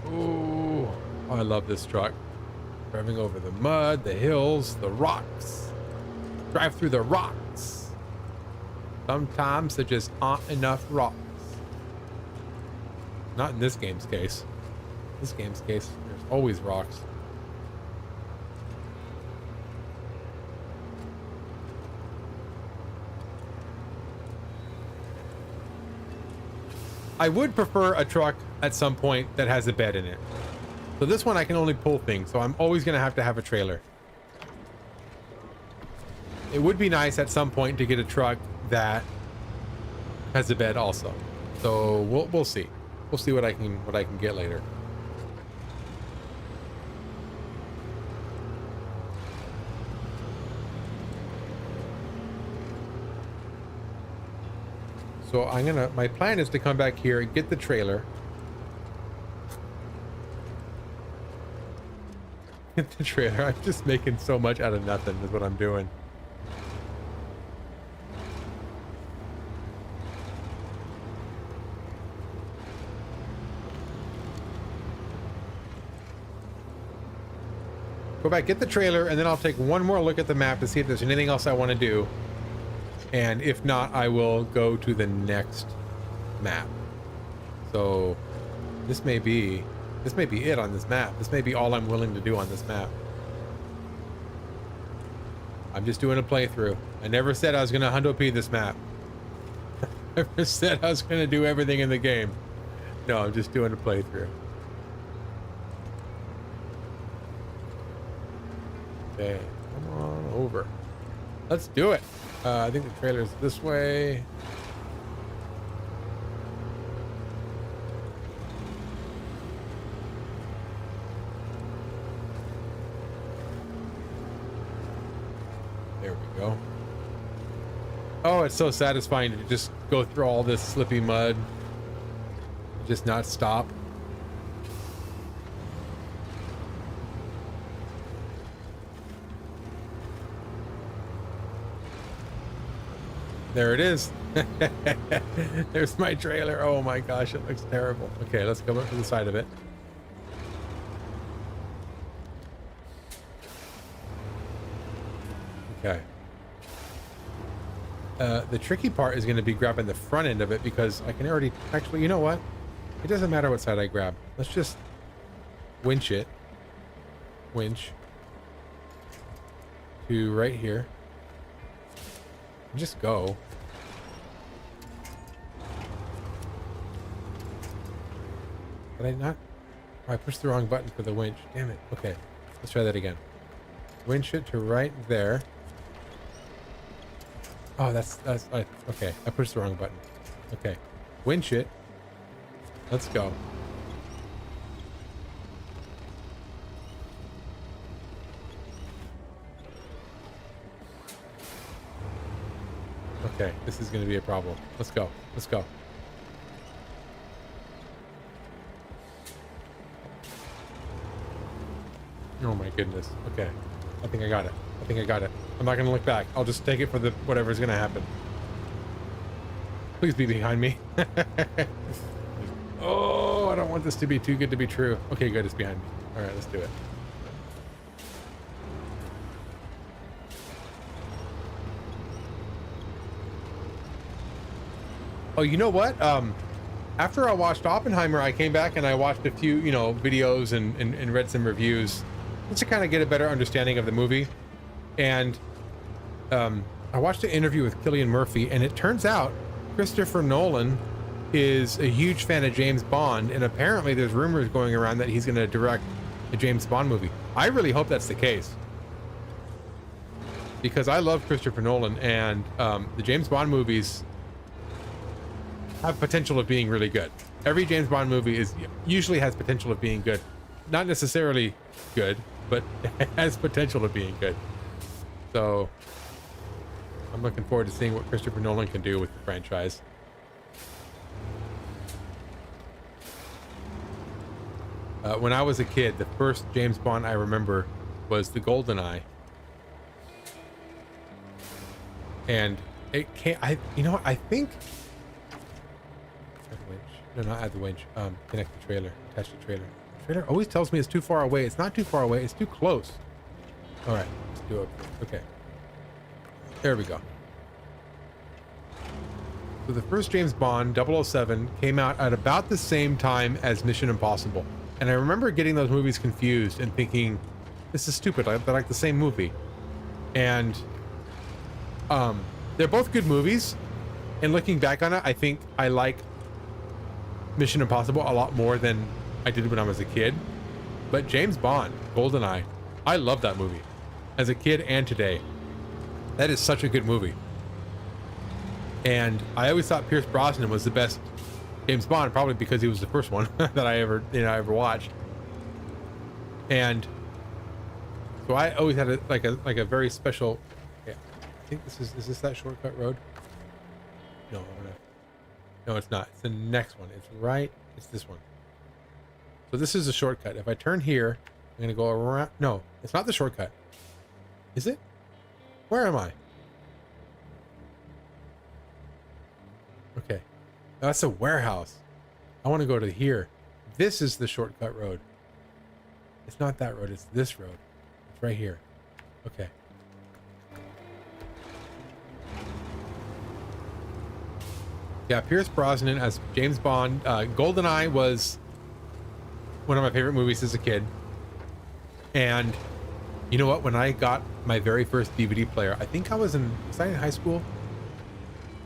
Ooh, I love this truck. Driving over the mud, the hills, the rocks. Drive through the rocks. Sometimes there just aren't enough rocks. Not in this game's case. In this game's case, there's always rocks. I would prefer a truck at some point that has a bed in it. So this one I can only pull things, so I'm always going to have a trailer. It would be nice at some point to get a truck that has a bed also. So we'll see. We'll see what I can get later. So my plan is to come back here and get the trailer. Get the trailer. I'm just making so much out of nothing is what I'm doing. Go back, get the trailer, and then I'll take one more look at the map to see if there's anything else I want to do. And if not, I will go to the next map. So this may be it on this map. This may be all I'm willing to do on this map. I'm just doing a playthrough. I never said I was going to Hundo P this map. I never said I was going to do everything in the game. No, I'm just doing a playthrough. Okay, come on over. Let's do it. I think the trailer's this way. There we go. Oh, it's so satisfying to just go through all this slippy mud. Just not stop. There it is. There's my trailer. Oh my gosh, it looks terrible. Okay, let's go up to the side of it. Okay. The tricky part is going to be grabbing the front end of it because I can already... Actually, you know what? It doesn't matter what side I grab. Let's just winch it. Winch. To right here. Just go. Did I not? Oh, I pushed the wrong button for the winch. Damn it. Okay. Let's try that again. Winch it to right there. Oh, that's okay. I pushed the wrong button. Okay. Winch it Let's go. Okay, this is going to be a problem. Let's go. Let's go. Oh my goodness. Okay. I think I got it. I think I got it. I'm not going to look back. I'll just take it for the whatever's going to happen. Please be behind me. Oh, I don't want this to be too good to be true. Okay, good. It's behind me. All right, let's do it. Oh, you know what? After I watched Oppenheimer, I came back and I watched a few, videos and read some reviews just to kind of get a better understanding of the movie. And I watched an interview with Cillian Murphy, and it turns out Christopher Nolan is a huge fan of James Bond, and apparently there's rumors going around that he's going to direct a James Bond movie. I really hope that's the case, because I love Christopher Nolan, and the James Bond movies have potential of being really good. Every James Bond movie usually has potential of being good. Not necessarily good, but it has potential of being good. So I'm looking forward to seeing what Christopher Nolan can do with the franchise. When I was a kid, the first James Bond I remember was the GoldenEye. And it can't, I think, no, not add the winch. Connect the trailer. Attach the trailer. The trailer always tells me it's too far away. It's not too far away. It's too close. All right, let's do it. Okay. There we go. So the first James Bond, 007, came out at about the same time as Mission Impossible. And I remember getting those movies confused and thinking, this is stupid. They're like the same movie. And they're both good movies. And looking back on it, I think I like Mission Impossible a lot more than I did when I was a kid. But James Bond, GoldenEye, I love that movie as a kid and today. That is such a good movie. And I always thought Pierce Brosnan was the best James Bond, probably because he was the first one that I ever watched. And so I always had a very special. Yeah, I think is this that shortcut road? No, it's not. It's the next one. It's this one. So this is a shortcut. If I turn here, I'm gonna go around. No, it's not the shortcut. Is it? Where am I? Okay. That's a warehouse. I want to go to here. This is the shortcut road. It's not that road. It's this road. It's right here. Okay. Yeah, Pierce Brosnan as James Bond. GoldenEye was one of my favorite movies as a kid. And you know what? When I got my very first DVD player, was I in high school?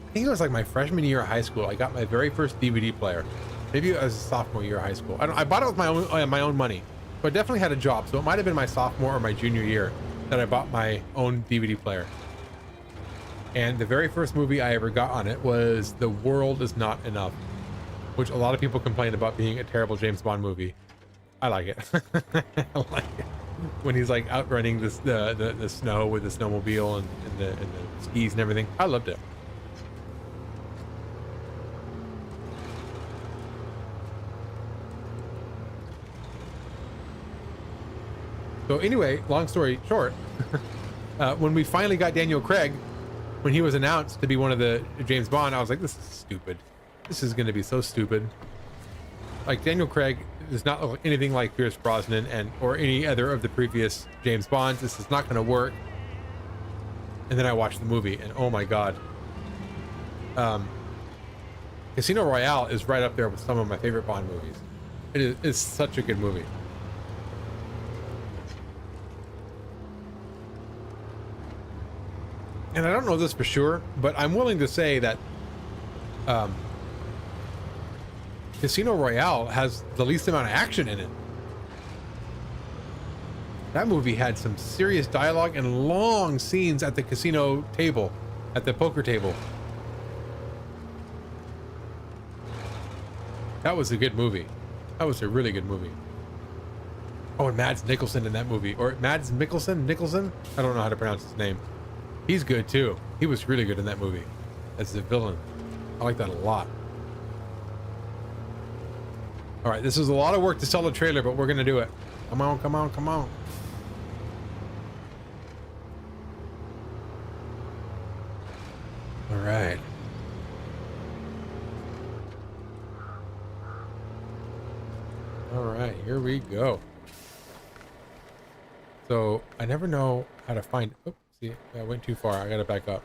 I think it was like my freshman year of high school. I got my very first DVD player. Maybe it was sophomore year of high school. I bought it with my own money. So I definitely had a job. So it might have been my sophomore or my junior year that I bought my own DVD player. And the very first movie I ever got on it was The World Is Not Enough, which a lot of people complain about being a terrible James Bond movie. I like it. I like it. When he's like outrunning the snow with the snowmobile and the skis and everything. I loved it. So anyway, long story short, when we finally got Daniel Craig, when he was announced to be one of the James Bond, I was like, this is stupid. This is going to be so stupid. Like, Daniel Craig does not look anything like Pierce Brosnan or any other of the previous James Bonds. This is not going to work. And then I watched the movie, and oh my God. Casino Royale is right up there with some of my favorite Bond movies. It's such a good movie. And I don't know this for sure, but I'm willing to say that Casino Royale has the least amount of action in it. That movie had some serious dialogue and long scenes at the casino table, at the poker table. That was a good movie. That was a really good movie. Oh, and Mads Nicholson in that movie. Or Mads Mikkelsen? Nicholson? I don't know how to pronounce his name. He's good too. He was really good in that movie as the villain. I like that a lot. All right, this is a lot of work to sell the trailer, but we're going to do it. Come on, come on, come on. All right. All right, here we go. So I never know how to find. Oops, see, I went too far. I got to back up.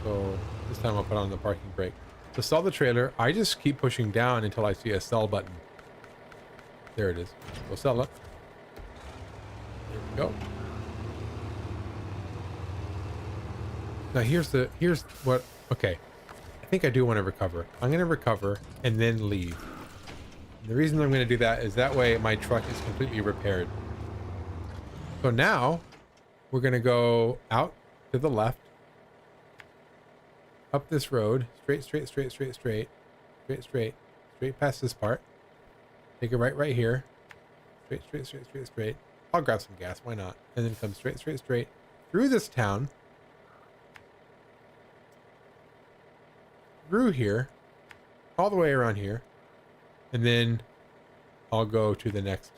So this time I'll put on the parking brake. To sell the trailer, I just keep pushing down until I see a sell button. There it is. We'll sell it. There we go. Now here's what. Okay, I think I do want to recover. I'm going to recover and then leave. The reason I'm going to do that is that way my truck is completely repaired. So now we're going to go out to the left, up this road, straight past this part. Take a right here. Straight. I'll grab some gas, why not? And then come straight through this town, through here, all the way around here. And then I'll go to the next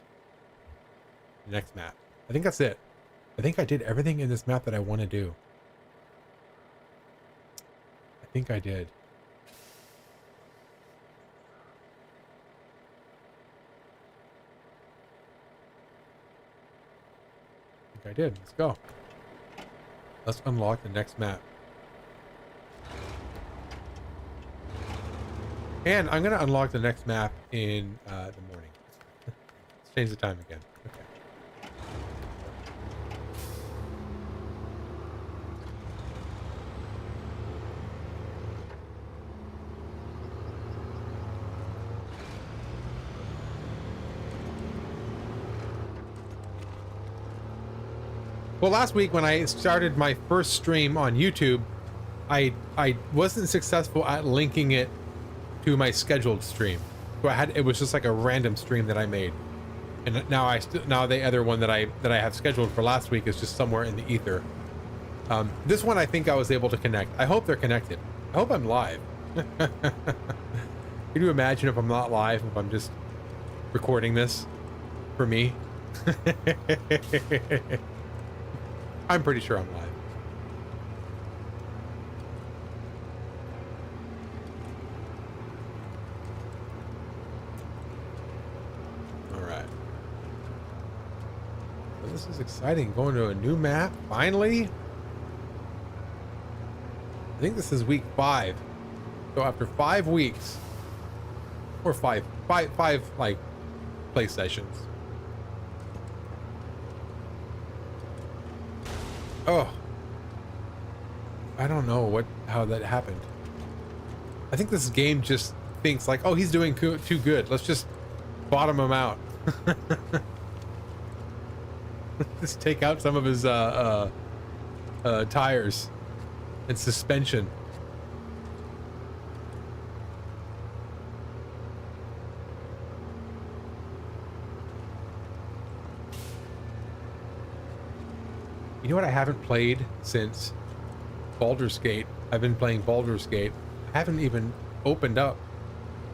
map. I think that's it. I think I did everything in this map that I want to do. I think I did. I did. Let's go. Let's unlock the next map. And I'm going to unlock the next map in the morning. Let's change the time again. Okay. Well, last week when I started my first stream on YouTube, I wasn't successful at linking it to my scheduled stream. So it was just like a random stream that I made. And now the other one that I have scheduled for last week is just somewhere in the ether. This one I think I was able to connect. I hope they're connected. I hope I'm live. Can you imagine if I'm not live, if I'm just recording this for me? I'm pretty sure I'm live. This is exciting. Going to a new map, finally. I think this is week 5. So after 5 weeks, or five like play sessions. Oh, I don't know how that happened. I think this game just thinks like, oh, he's doing too good. Let's just bottom him out. Just take out some of his tires and suspension. You know what I haven't played since Baldur's Gate? I've been playing Baldur's Gate. I haven't even opened up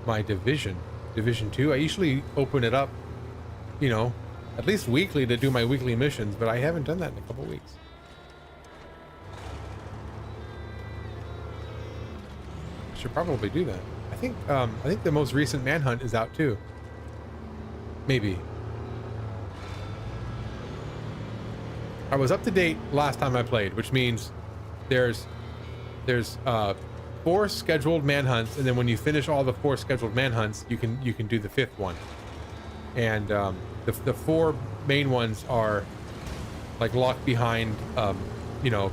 my Division 2. I usually open it up, you know, at least weekly to do my weekly missions, but I haven't done that in a couple weeks. I should probably do that. I think the most recent Manhunt is out too. Maybe. I was up to date last time I played, which means there's 4 scheduled manhunts, and then when you finish all the 4 scheduled manhunts, you can do the 5th one. And the 4 main ones are like locked behind, you know,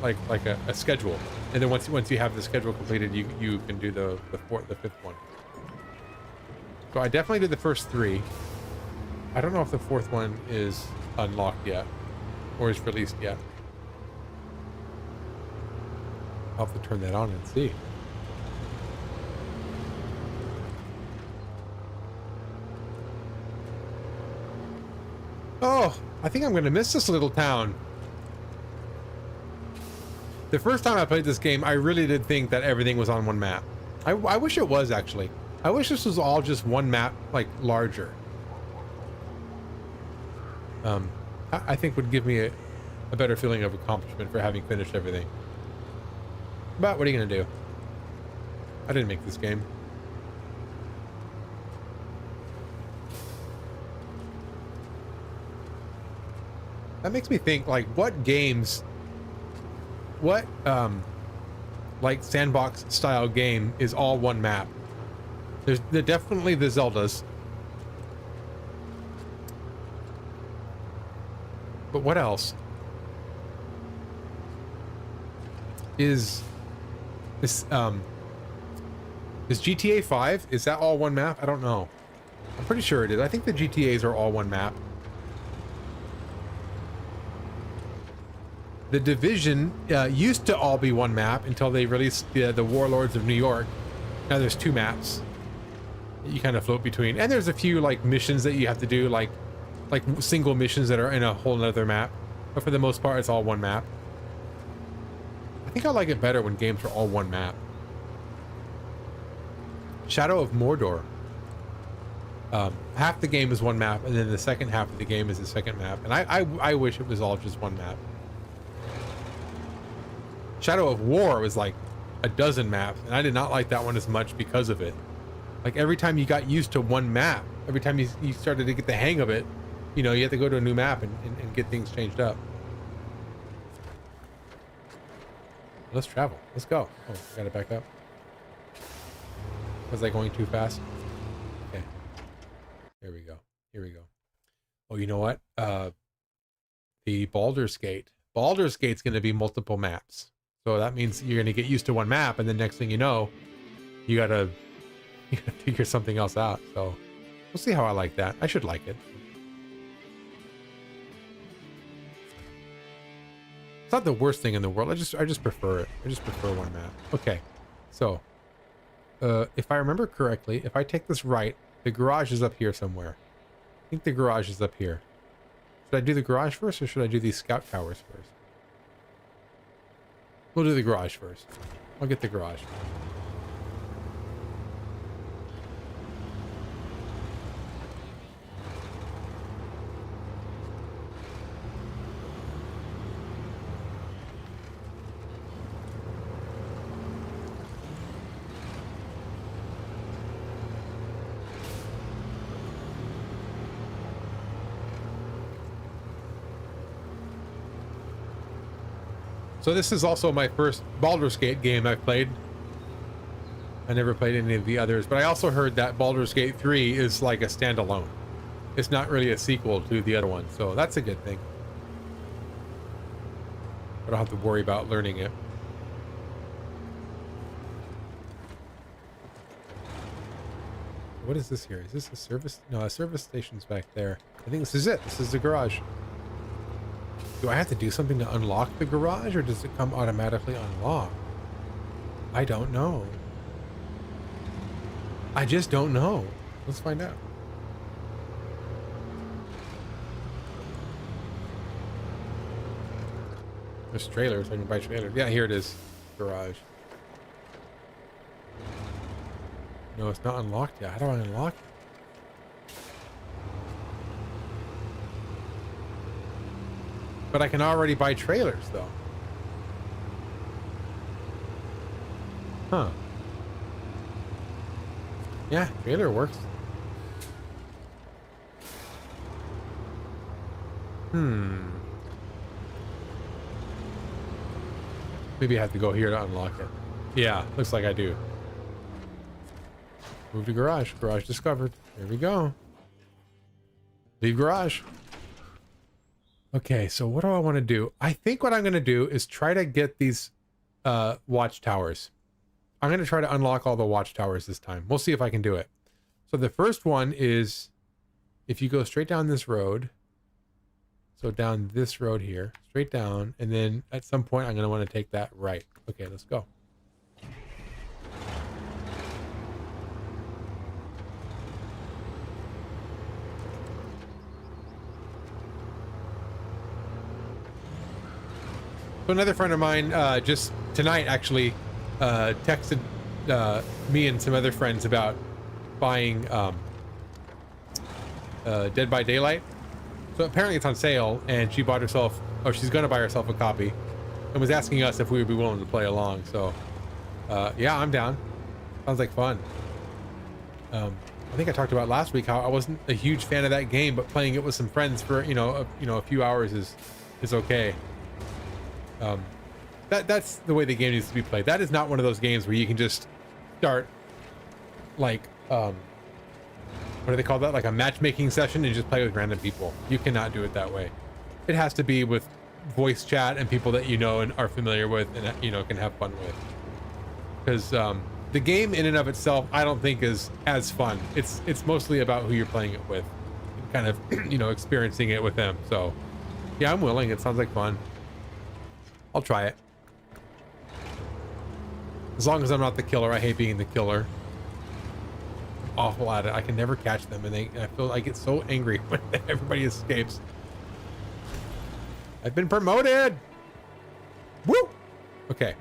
like a schedule. And then once you have the schedule completed, you can do the 5th one. So I definitely did the first 3. I don't know if the 4th one is unlocked yet or is released yet. I'll have to turn that on and see. I think I'm gonna miss this little town. The first time I played this game, I really did think that everything was on one map. I wish it was, actually. I wish this was all just one map, like, larger. I think would give me a better feeling of accomplishment for having finished everything. But what are you gonna do? I didn't make this game. That makes me think, like, what games, what, like, sandbox style game is all one map? There's definitely the Zeldas. But what else? Is GTA 5? Is that all one map? I don't know. I'm pretty sure it is. I think the GTAs are all one map. The Division used to all be one map until they released the Warlords of New York. Now there's two maps that you kind of float between. And there's a few like missions that you have to do, like single missions that are in a whole other map. But for the most part, it's all one map. I think I like it better when games are all one map. Shadow of Mordor. Half the game is one map, and then the second half of the game is the second map. And I wish it was all just one map. Shadow of War was like a dozen maps, and I did not like that one as much because of it. Like every time you got used to one map, every time you started to get the hang of it, you know, you have to go to a new map and get things changed up. Let's travel. Let's go. Oh, I gotta back up. Was I going too fast? Okay. Here we go. Here we go. Oh, you know what? The Baldur's Gate. Baldur's Gate's going to be multiple maps. So that means you're going to get used to one map, and then next thing you know, you gotta figure something else out. So we'll see how I like that. I should like it. It's not the worst thing in the world. I just prefer it. I just prefer one map. Okay. So if I remember correctly, if I take this right, the garage is up here somewhere. I think the garage is up here. Should I do the garage first, or should I do these scout towers first? We'll do the garage first. I'll get the garage. So this is also my first Baldur's Gate game I've played. I never played any of the others, but I also heard that Baldur's Gate 3 is like a standalone. It's not really a sequel to the other one, so that's a good thing. I don't have to worry about learning it. What is this here? Is this a service? No, a service station's back there. I think this is it. This is the garage. Do I have to do something to unlock the garage, or does it come automatically unlocked? I don't know. I just don't know. Let's find out. There's trailers. I can buy trailers. Yeah, here it is. Garage. No, it's not unlocked yet. How do I unlock it? But I can already buy trailers, though. Huh. Yeah, trailer works. Maybe I have to go here to unlock it. Yeah, looks like I do. Move to garage. Garage discovered. There we go. Leave garage. Okay, so what do I want to do? I think what I'm going to do is try to get these watchtowers. I'm going to try to unlock all the watchtowers this time. We'll see if I can do it. So the first one is if you go straight down this road. So down this road here, straight down, and then at some point I'm going to want to take that right. Okay, let's go. So another friend of mine just tonight actually texted me and some other friends about buying Dead by Daylight. So apparently it's on sale, and she bought herself, or she's going to buy herself a copy, and was asking us if we would be willing to play along. So yeah, I'm down. Sounds like fun. I think I talked about last week how I wasn't a huge fan of that game, but playing it with some friends for a few hours is okay. That's the way the game needs to be played. That is not one of those games where you can just start like what do they call that? Like a matchmaking session and just play with random people. You cannot do it that way. It has to be with voice chat and people that you know and are familiar with and can have fun with. Because the game in and of itself, I don't think is as fun. It's mostly about who you're playing it with, and kind of experiencing it with them. So yeah, I'm willing. It sounds like fun. I'll try it. As long as I'm not the killer. I hate being the killer. I'm awful at it. I can never catch them, and I get so angry when everybody escapes. I've been promoted. Woo! Okay.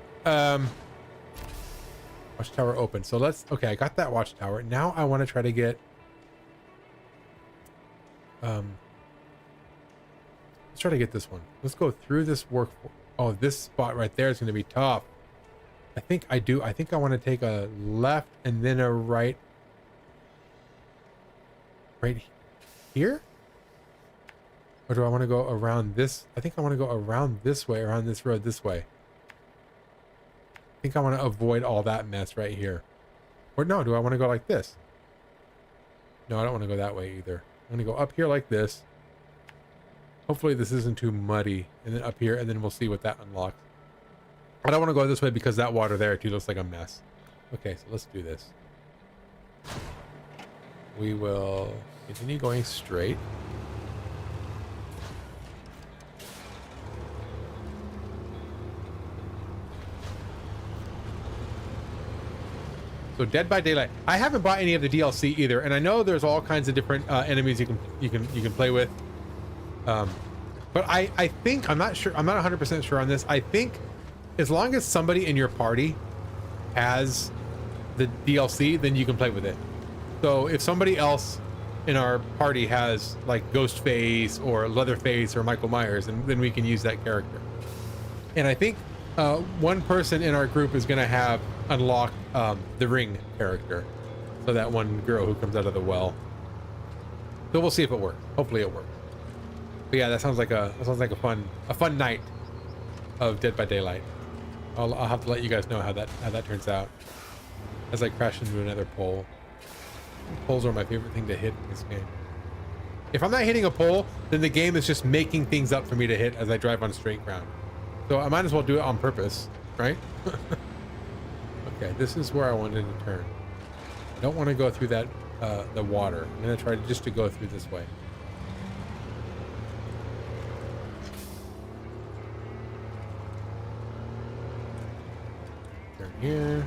Watchtower open. So okay, I got that watchtower. Now I want to try to get let's try to get this one. Let's go through this work. Oh, this spot right there is going to be tough. I think I want to take a left and then a right here, or do I want to go around this? I think I want to go around this way, around this road this way. I think I want to avoid all that mess right here. Or no, do I want to go like this? No, I don't want to go that way either. I'm going to go up here like this. Hopefully this isn't too muddy. And then up here, and then we'll see what that unlocks. I don't want to go this way because that water there too looks like a mess. Okay, so let's do this. We will continue going straight. So Dead by Daylight. I haven't bought any of the DLC either, and I know there's all kinds of different enemies you can play with. But I think I'm not sure. I'm not 100% sure on this. I think as long as somebody in your party has the DLC, then you can play with it. So if somebody else in our party has like Ghostface or Leatherface or Michael Myers, and then we can use that character. And I think one person in our group is going to have unlocked the Ring character, so that one girl who comes out of the well. So we'll see if it works. Hopefully it works. But yeah, that sounds like a fun night of Dead by Daylight. I'll have to let you guys know how that turns out as I crash into another pole. Poles are my favorite thing to hit in this game. If I'm not hitting a pole, then the game is just making things up for me to hit as I drive on straight ground. So I might as well do it on purpose, right? Okay, this is where I wanted to turn. I don't want to go through that the water. I'm gonna try just to go through this way. Turn here.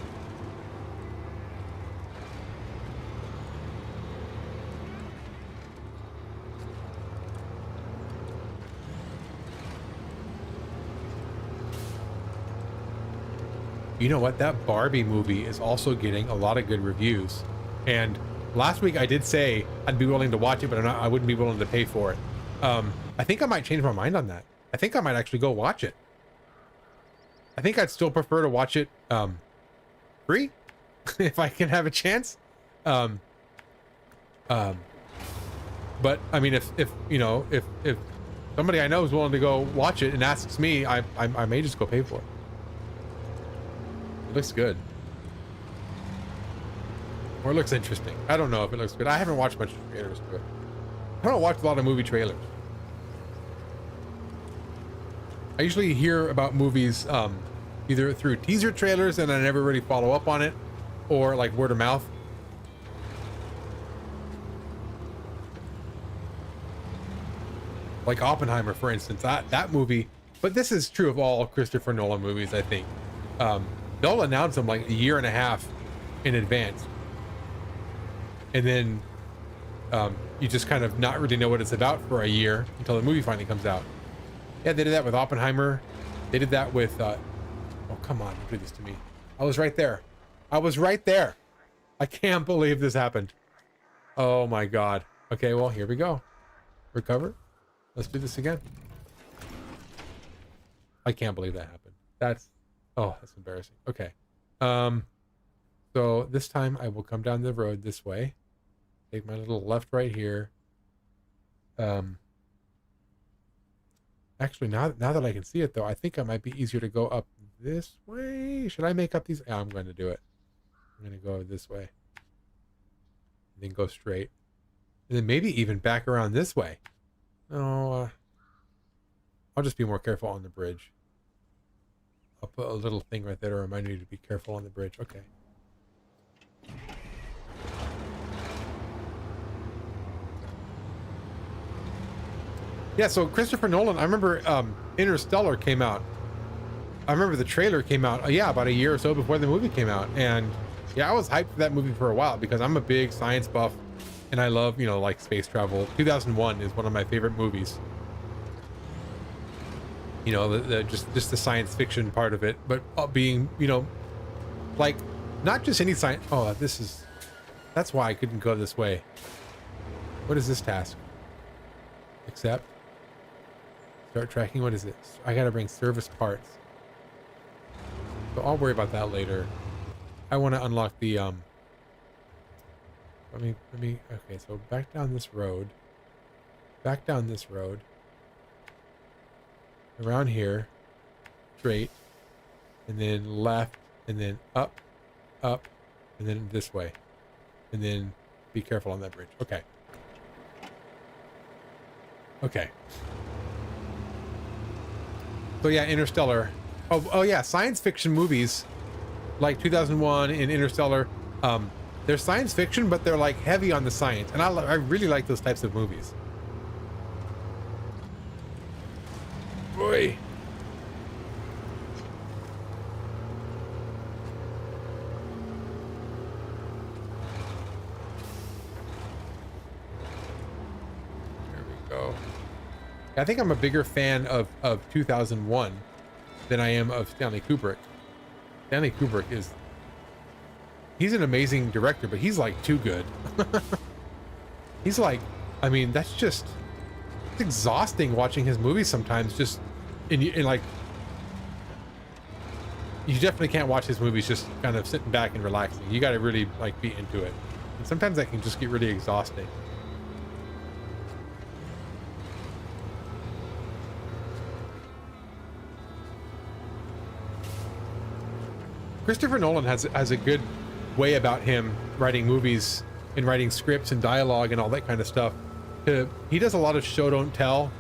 You know what? That Barbie movie is also getting a lot of good reviews. And last week I did say I'd be willing to watch it, but I wouldn't be willing to pay for it. I think I might change my mind on that. I think I might actually go watch it. I think I'd still prefer to watch it free if I can have a chance. But I mean, if somebody I know is willing to go watch it and asks me, I may just go pay for it. It looks good. Or it looks interesting. I don't know if it looks good. I haven't watched much trailers to it. I don't watch a lot of movie trailers. I usually hear about movies either through teaser trailers and I never really follow up on it, or like word of mouth. Like Oppenheimer, for instance. That movie, but this is true of all Christopher Nolan movies, I think. They'll announce them like a year and a half in advance. And then you just kind of not really know what it's about for a year until the movie finally comes out. Yeah, they did that with Oppenheimer. They did that with, oh, come on, don't do this to me. I was right there. I was right there. I can't believe this happened. Oh my God. Okay, well, here we go. Recover. Let's do this again. I can't believe that happened. That's embarrassing. Okay. So this time I will come down the road this way. Take my little left right here. Actually, now that I can see it though, I think it might be easier to go up this way. Should I make up these? Yeah, I'm going to do it. I'm going to go this way. And then go straight. And then maybe even back around this way. Oh, I'll just be more careful on the bridge. I'll put a little thing right there to remind me to be careful on the bridge. Okay. Yeah, so Christopher Nolan, I remember Interstellar came out. I remember the trailer came out, yeah, about a year or so before the movie came out. And yeah, I was hyped for that movie for a while because I'm a big science buff and I love, you know, like space travel. 2001 is one of my favorite movies. You know, just the science fiction part of it, but being, you know, like not just any science. Oh, that's why I couldn't go this way. What is this task? Accept. Start tracking. What is it? I gotta bring service parts. So I'll worry about that later. I want to unlock the let me okay, so back down this road. Back down this road. Around here. Straight. And then left. And then up. Up. And then this way. And then be careful on that bridge. Okay. Okay. So yeah, Interstellar. Oh yeah, science fiction movies like 2001 and Interstellar. They're science fiction, but they're like heavy on the science, and I really like those types of movies. Boy. There we go. I think I'm a bigger fan of 2001 than I am of Stanley Kubrick. Stanley Kubrick he's an amazing director, but he's like too good. He's like, I mean, it's exhausting watching his movies sometimes. Just in like, you definitely can't watch his movies just kind of sitting back and relaxing. You got to really like be into it. And sometimes that can just get really exhausting. Christopher Nolan has a good way about him writing movies and writing scripts and dialogue and all that kind of stuff. He does a lot of show don't tell,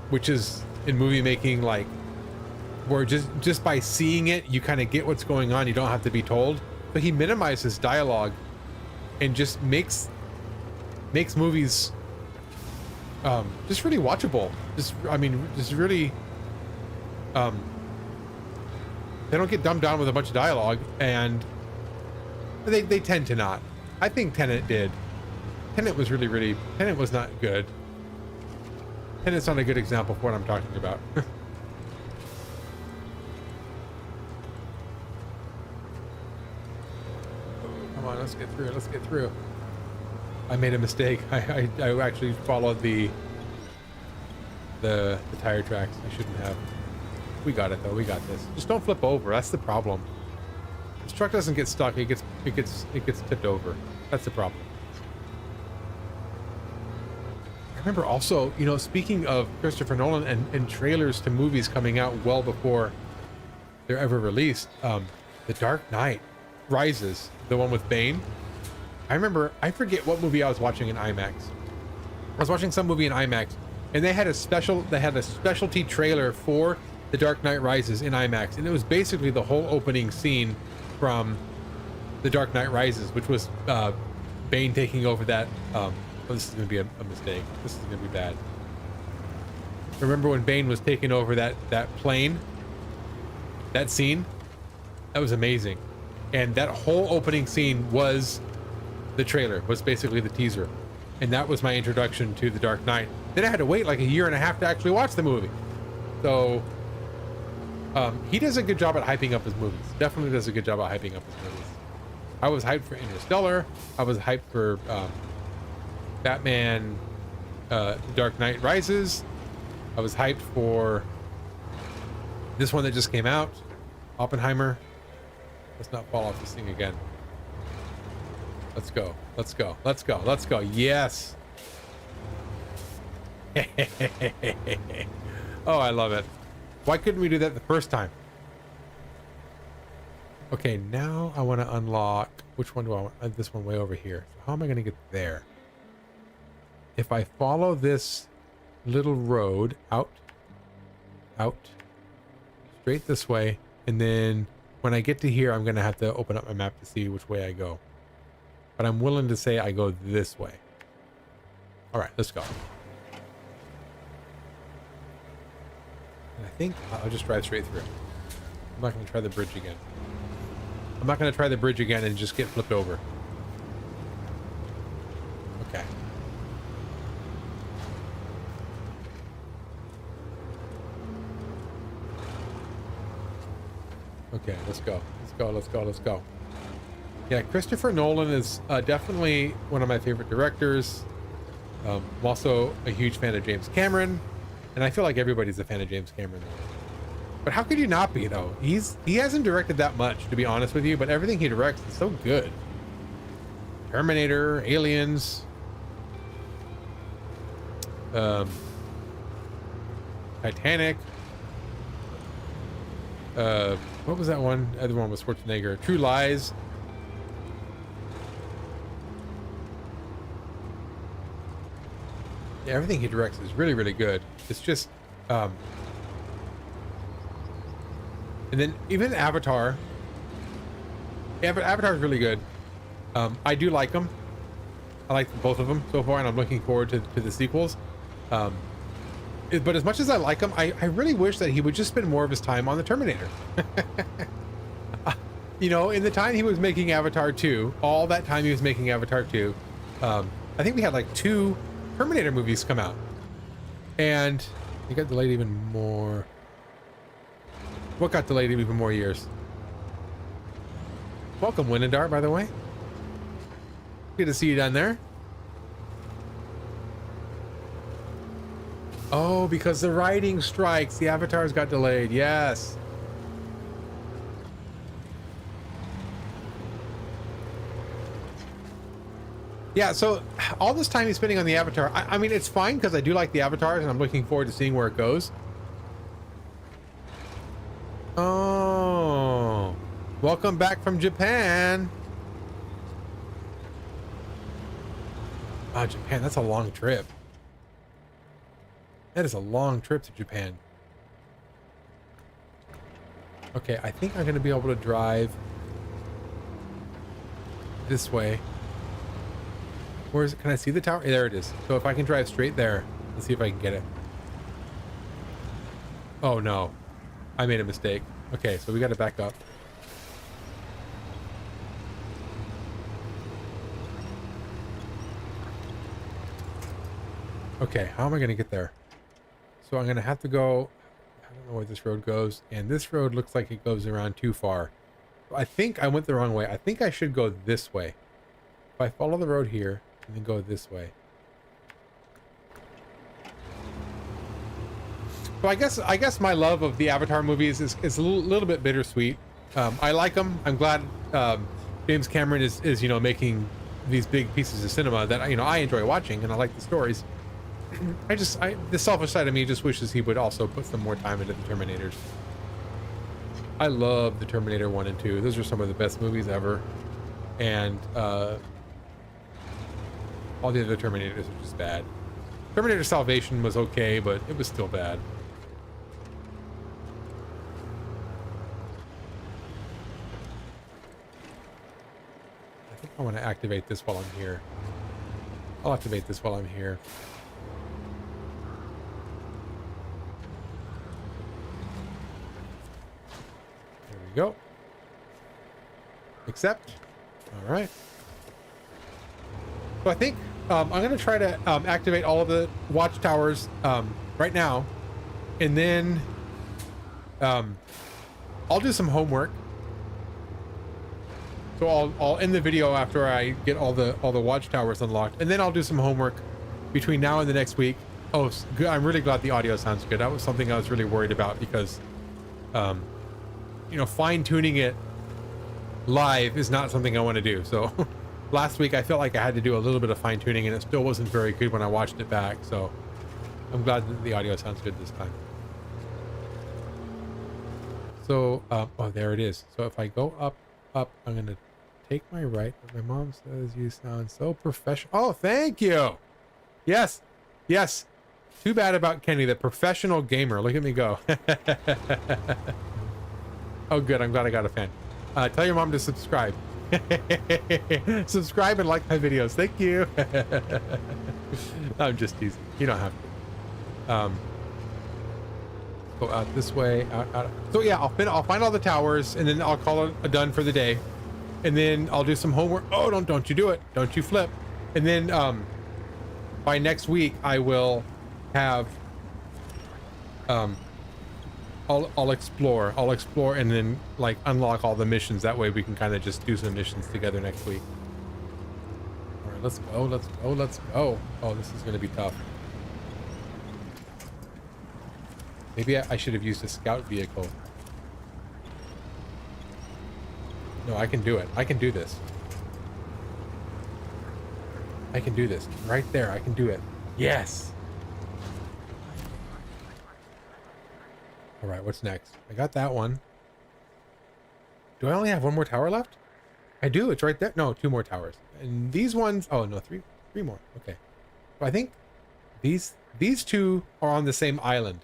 which is in movie making, like where just by seeing it you kind of get what's going on. You don't have to be told. But he minimizes dialogue and just makes movies just really watchable. Just really they don't get dumbed down with a bunch of dialogue, and they tend to not. I think Tenet did. Tenet was Tenet was not good. Tenet's not a good example for what I'm talking about. Come on, let's get through. I made a mistake. I actually followed the tire tracks. I shouldn't have. We got it though. We got this. Just don't flip over. That's the problem. This truck doesn't get stuck. It gets tipped over. That's the problem. I remember also, you know, speaking of Christopher Nolan and trailers to movies coming out well before they're ever released, The Dark Knight Rises, the one with Bane. I forget what movie I was watching in IMAX. I was watching some movie in IMAX, and they had a specialty trailer for The Dark Knight Rises in IMAX, and it was basically the whole opening scene from The Dark Knight Rises, which was Bane taking over that. Oh, this is going to be a mistake. This is going to be bad. Remember when Bane was taking over that plane? That scene? That was amazing. And that whole opening scene was the trailer, was basically the teaser. And that was my introduction to The Dark Knight. Then I had to wait like a year and a half to actually watch the movie. So He does a good job at hyping up his movies. Definitely does a good job at hyping up his movies. I was hyped for Interstellar. I was hyped for Batman Dark Knight Rises. I was hyped for this one that just came out, Oppenheimer. Let's not fall off this thing again. Let's go. Let's go. Let's go. Let's go. Yes. Oh, I love it. Why couldn't we do that the first time? Okay, now I want to unlock. Which one do I want? This one way over here. So how am I going to get there? If I follow this little road out, straight this way, and then when I get to here, I'm going to have to open up my map to see which way I go. But I'm willing to say I go this way. All right, let's go. And I think I'll just drive straight through. I'm not going to try the bridge again. I'm not going to try the bridge again and just get flipped over. Okay. Okay, let's go. Let's go, let's go, let's go. Yeah, Christopher Nolan is definitely one of my favorite directors. I'm also a huge fan of James Cameron. And I feel like everybody's a fan of James Cameron. But how could you not be, though? He hasn't directed that much, to be honest with you, but everything he directs is so good. Terminator, Aliens, Titanic. What was that one? The other one was Schwarzenegger. True Lies. Yeah, everything he directs is really, really good. It's just, and then even Avatar. Avatar is really good. I do like them. I like both of them so far, and I'm looking forward to the sequels. But as much as I like him, I really wish that he would just spend more of his time on the Terminator. You know, in the time he was making Avatar 2, all that time he was making Avatar 2, I think we had like 2 Terminator movies come out. And it got delayed even more. What got delayed even more years? Welcome, Winadar, by the way. Good to see you down there. Oh, because the writing strikes, the Avatars got delayed. Yes. Yeah, so all this time he's spending on the Avatar, I mean, it's fine because I do like the Avatars and I'm looking forward to seeing where it goes. Oh, welcome back from Japan. Oh, Japan, that's a long trip. That is a long trip to Japan. Okay, I think I'm going to be able to drive this way. Where is it? Can I see the tower? There it is. So if I can drive straight there, let's see if I can get it. Oh no, I made a mistake. Okay, so we got to back up. Okay, how am I going to get there? So I'm going to have to go, I don't know where this road goes, and this road looks like it goes around too far. I think I went the wrong way. I think I should go this way. If I follow the road here and then go this way. So I guess my love of the Avatar movies is a little bit bittersweet. I like them. I'm glad James Cameron is you know, making these big pieces of cinema that, you know, I enjoy watching and I like the stories. The selfish side of me just wishes he would also put some more time into the Terminators. I love the Terminator 1 and 2. Those are some of the best movies ever. And all the other Terminators are just bad. Terminator Salvation was okay, but it was still bad. I think I want to activate this while I'm here. I'll activate this while I'm here. Go. Accept. All right. So I think I'm going to try to activate all of the watchtowers right now, and then I'll do some homework. So I'll end the video after I get all the watchtowers unlocked, and then I'll do some homework between now and the next week. Oh, good. I'm really glad the audio sounds good. That was something I was really worried about because, you know, fine tuning it live is not something I want to do. So last week I felt like I had to do a little bit of fine tuning, and it still wasn't very good when I watched it back. So I'm glad that the audio sounds good this time. So, oh, there it is. So if I go up, I'm going to take my right. But my mom says you sound so professional. Oh, thank you. Yes. Yes. Too bad about Kenny, the professional gamer. Look at me go. Oh, good. I'm glad I got a fan. Tell your mom to subscribe. Subscribe and like my videos. Thank you. I'm just teasing. You don't have to. Go out this way. Out. So yeah, I'll find all the towers, and then I'll call it a done for the day. And then I'll do some homework. Oh, don't you do it. Don't you flip. And then by next week I will have I'll explore and then like unlock all the missions. That way we can kind of just do some missions together next week. All right, let's go. Oh, this is going to be tough. Maybe I should have used a scout vehicle. No, I can do it. I can do this. I can do this. Right there, I can do it. Yes! Alright, what's next? I got that one. Do I only have one more tower left? I do, it's right there. No, 2 more towers. And these ones... Oh, no, three more. Okay. Well, I think these 2 are on the same island.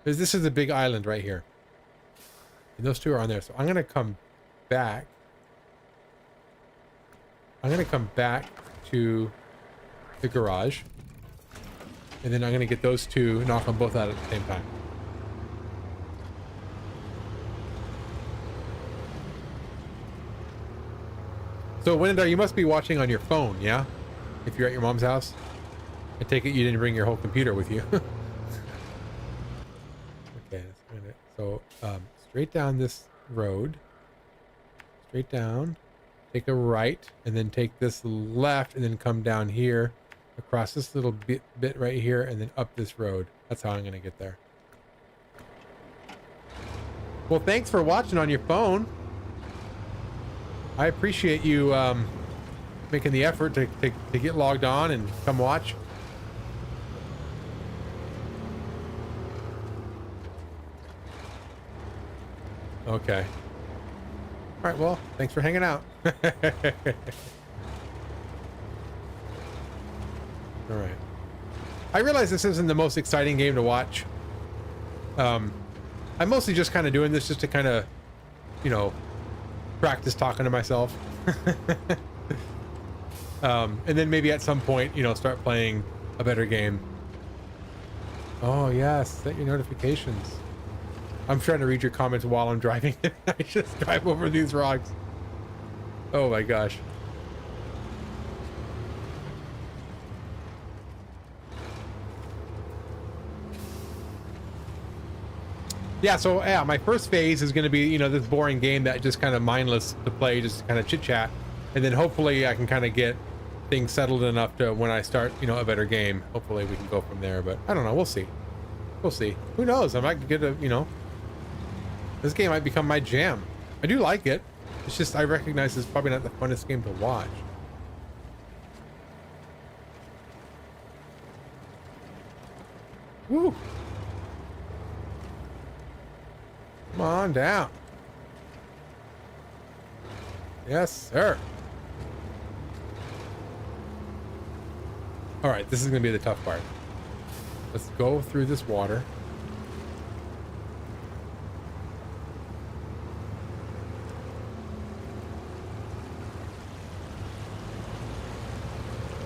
Because this is a big island right here. And those 2 are on there. So I'm going to come back. I'm going to come back to the garage. And then I'm going to get those 2, knock them both out at the same time. So, Wendell, you must be watching on your phone, yeah? If you're at your mom's house. I take it you didn't bring your whole computer with you. Okay, that's good. So, straight down this road. Straight down. Take a right, and then take this left, and then come down here, across this little bit right here, and then up this road. That's how I'm going to get there. Well, thanks for watching on your phone. I appreciate you making the effort to get logged on and come watch. Okay. All right, well, thanks for hanging out. All right. I realize this isn't the most exciting game to watch. I'm mostly just kind of doing this just to kind of, you know, practice talking to myself. And then maybe at some point, you know, start playing a better game. Oh, yes. Set your notifications. I'm trying to read your comments while I'm driving. I just drive over these rocks. Oh my gosh. Yeah, so yeah, my first phase is going to be, you know, this boring game that just kind of mindless to play, just kind of chit chat. And then hopefully I can kind of get things settled enough to when I start, you know, a better game, hopefully we can go from there. But I don't know. We'll see. We'll see. Who knows? I might get a, you know, this game might become my jam. I do like it. It's just, I recognize it's probably not the funnest game to watch. Woo. Come on down. Yes, sir. All right, this is going to be the tough part. Let's go through this water.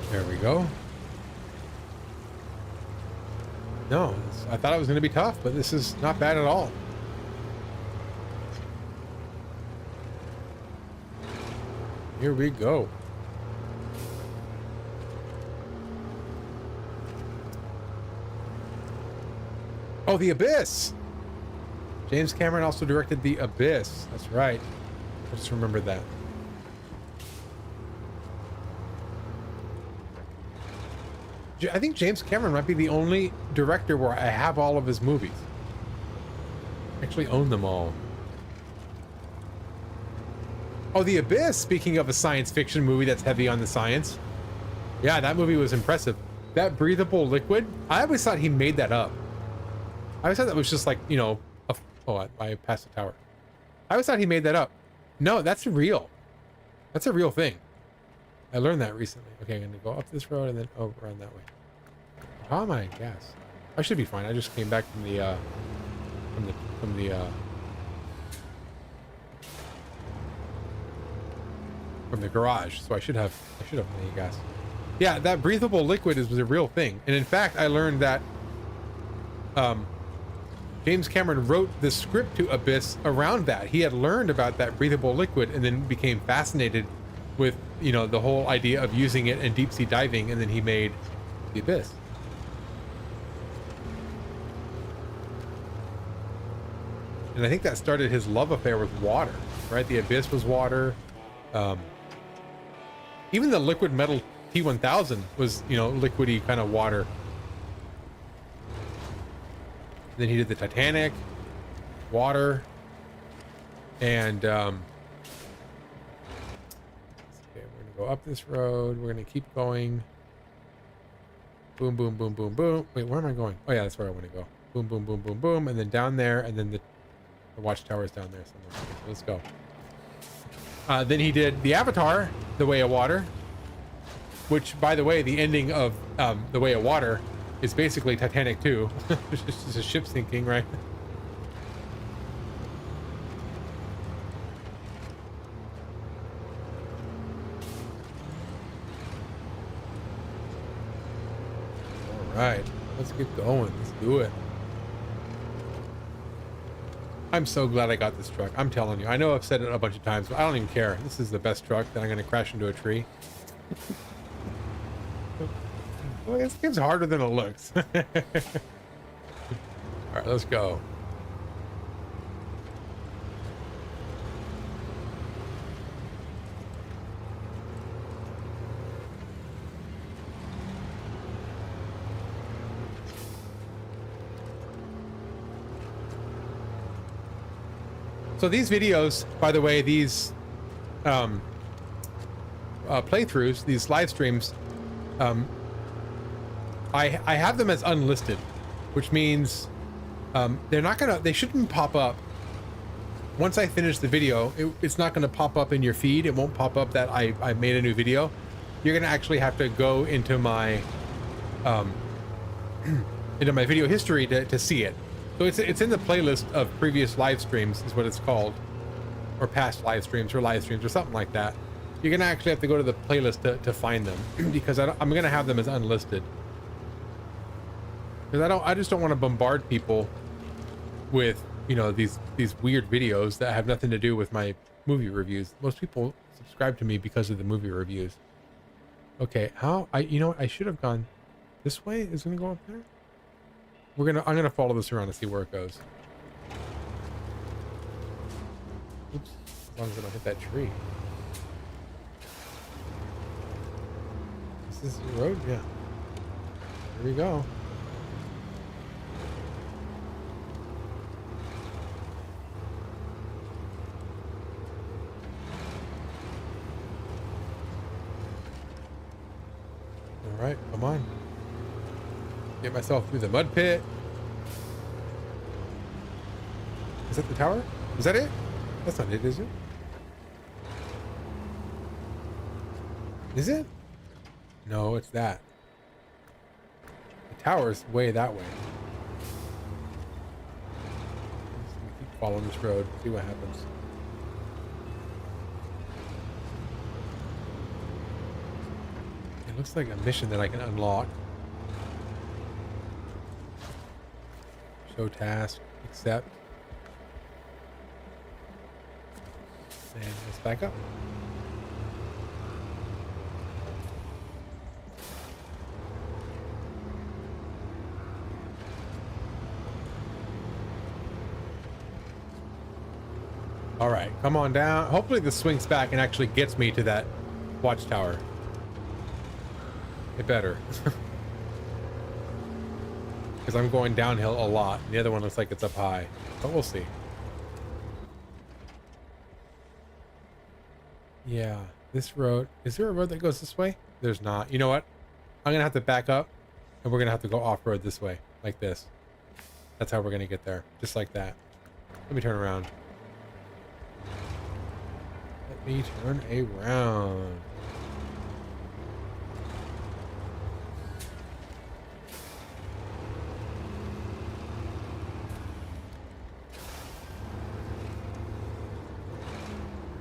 There we go. No, I thought it was going to be tough, but this is not bad at all. Here we go. Oh, the abyss. James Cameron also directed The Abyss. That's right. I just remembered that. I think James Cameron might be the only director where I have all of his movies. I actually own them all. Oh, The Abyss, speaking of a science fiction movie that's heavy on the science. Yeah, that movie was impressive. That breathable liquid, I always thought he made that up. I always thought that was just like, you know, I passed the tower. I always thought he made that up. No, that's real. That's a real thing. I learned that recently. Okay, I'm gonna go up this road and then around that way. How am I in gas? I should be fine. I just came back from the garage, so I should have plenty of gas. Yeah, that breathable liquid was a real thing, and in fact, I learned that James Cameron wrote the script to Abyss around that. He had learned about that breathable liquid and then became fascinated with, you know, the whole idea of using it in deep sea diving, and then he made The Abyss. And I think that started his love affair with water, right? The Abyss was water. Even the liquid metal T-1000 was, you know, liquidy kind of water. Then he did the Titanic, water, and okay, we're gonna go up this road. We're gonna keep going. Boom, boom, boom, boom, boom. Wait, where am I going? Oh yeah, that's where I want to go. Boom, boom, boom, boom, boom, and then down there, and then the watchtower is down there somewhere. Okay, so let's go. Then he did the Avatar, The Way of Water, which, by the way, the ending of The Way of Water is basically Titanic 2. It's just a ship sinking, right? All right, let's get going. Let's do it. I'm so glad I got this truck. I'm telling you. I know I've said it a bunch of times, but I don't even care. This is the best truck that I'm going to crash into a tree. Well, this game's harder than it looks. All right, let's go. So these videos, by the way, these playthroughs, these live streams, I have them as unlisted, which means they shouldn't pop up. Once I finish the video, it's not going to pop up in your feed. It won't pop up that I made a new video. You're going to actually have to go into my video history to see it. So it's in the playlist of previous live streams is what it's called, or past live streams or something like that. You're gonna actually have to go to the playlist to find them because I'm gonna have them as unlisted. Because I just don't want to bombard people with, you know, these weird videos that have nothing to do with my movie reviews. Most people subscribe to me because of the movie reviews. Okay, you know what? I should have gone this way. Is it gonna go up there? I'm gonna follow this around to see where it goes. Oops, as long as I don't hit that tree. Is this the road? Yeah. Here we go. All right, come on. Get myself through the mud pit. Is that the tower? Is that it? That's not it, is it? Is it? No, it's that. The tower's way that way. Let's keep following this road, see what happens. It looks like a mission that I can unlock. Show task, accept. And let's back up. All right, come on down. Hopefully this swings back and actually gets me to that watchtower. It better. Because I'm going downhill a lot. The other one looks like it's up high, but we'll see. Yeah, this road. Is there a road that goes this way? There's not. You know what? I'm going to have to back up and we're going to have to go off-road this way, like this. That's how we're going to get there, just like that. Let me turn around. Let me turn around.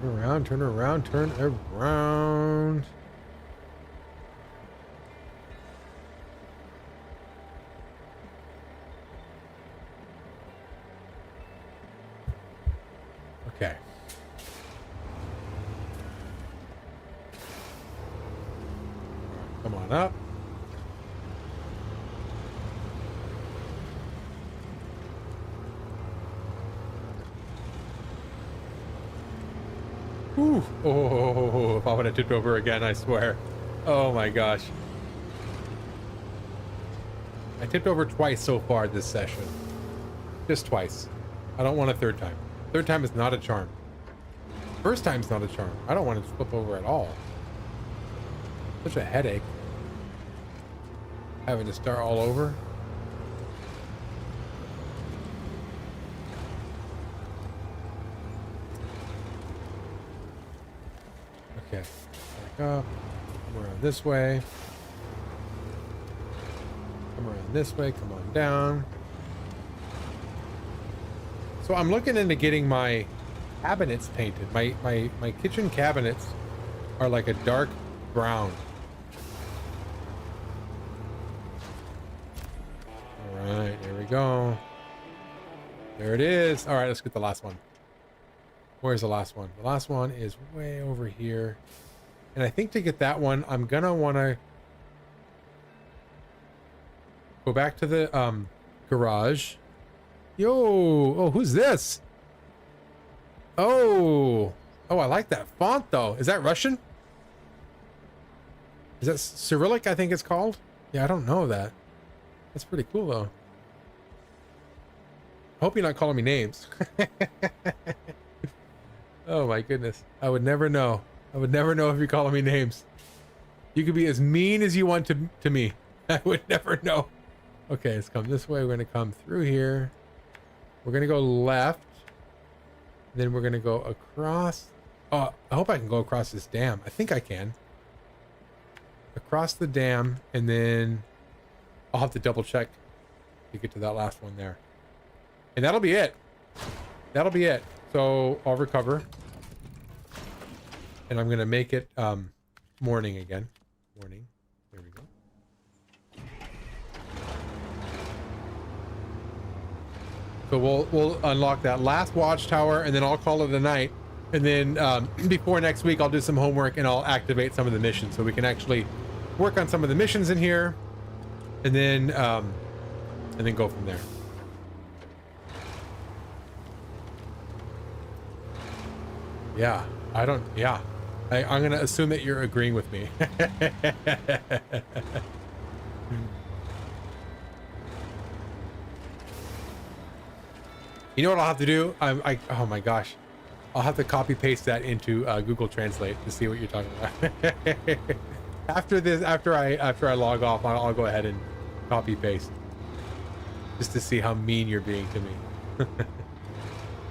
Turn around, turn around, turn around. Okay. Come on up. Ooh. Oh, if I would have tipped over again, I swear. Oh my gosh. I tipped over twice so far this session. Just twice. I don't want a third time. Third time is not a charm. First time's not a charm. I don't want to flip over at all. Such a headache. Having to start all over. Okay. Back up. Come around this way. Come around this way. Come on down. So I'm looking into getting my cabinets painted. My kitchen cabinets are like a dark brown. All right, there we go. There it is. All right, let's get the last one. Where's the last one? The last one is way over here. And I think to get that one, I'm gonna wanna go back to the garage. Yo, oh, who's this? Oh, I like that font though. Is that Russian? Is that Cyrillic, I think it's called? Yeah, I don't know that. That's pretty cool though. I hope you're not calling me names. Oh my goodness. I would never know. I would never know if you're calling me names. You could be as mean as you want to me. I would never know. Okay, let's come this way. We're going to come through here. We're going to go left. Then we're going to go across. Oh, I hope I can go across this dam. I think I can. Across the dam, and then I'll have to double check to get to that last one there. And that'll be it. That'll be it. So I'll recover. And I'm going to make it morning again. Morning. There we go. So we'll unlock that last watchtower, and then I'll call it a night. And then before next week, I'll do some homework and I'll activate some of the missions so we can actually work on some of the missions in here, and then go from there. Yeah, I'm gonna assume that you're agreeing with me. You know what I'll have to do? Oh my gosh, I'll have to copy paste that into Google Translate to see what you're talking about. after I log off, I'll go ahead and copy paste just to see how mean you're being to me.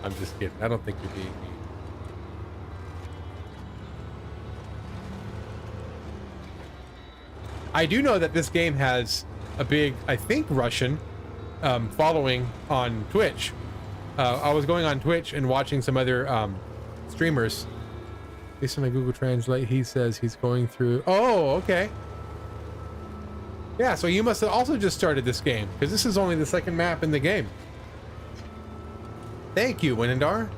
I'm just kidding. I don't think you're being mean. I do know that this game has a big, I think, Russian following on Twitch. I was going on Twitch and watching some other streamers. Based on my Google Translate, he says he's going through. Oh, okay. Yeah, so you must have also just started this game, because this is only the second map in the game. Thank you, Winandar.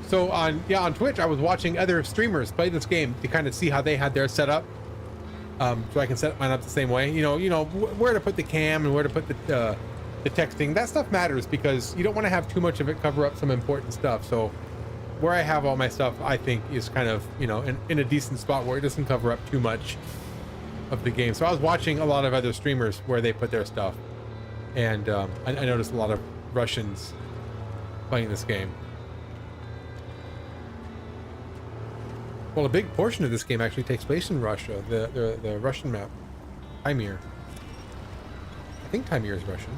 So on Twitch, I was watching other streamers play this game to kind of see how they had their setup. so I can set mine up the same way. Where to put the cam and where to put the texting. That stuff matters because you don't want to have too much of it cover up some important stuff. So where I have all my stuff, I think is kind of, in a decent spot where it doesn't cover up too much of the game. So I was watching a lot of other streamers where they put their stuff, and I noticed a lot of Russians playing this game. Well, a big portion of this game actually takes place in Russia. The Russian map, Taimyr. I think Taimyr is Russian.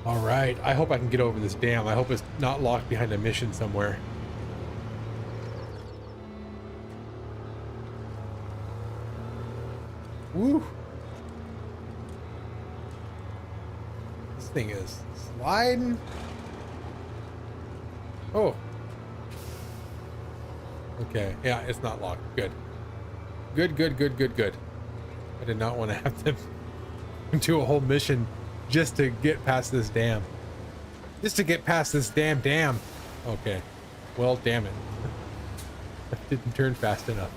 All right, I hope I can get over this dam. I hope it's not locked behind a mission somewhere. Woo! This thing is sliding. Oh. Okay, yeah, it's not locked. Good. Good. I did not want to have to do a whole mission just to get past this dam. Just to get past this damn dam. Okay. Well, damn it. I didn't turn fast enough.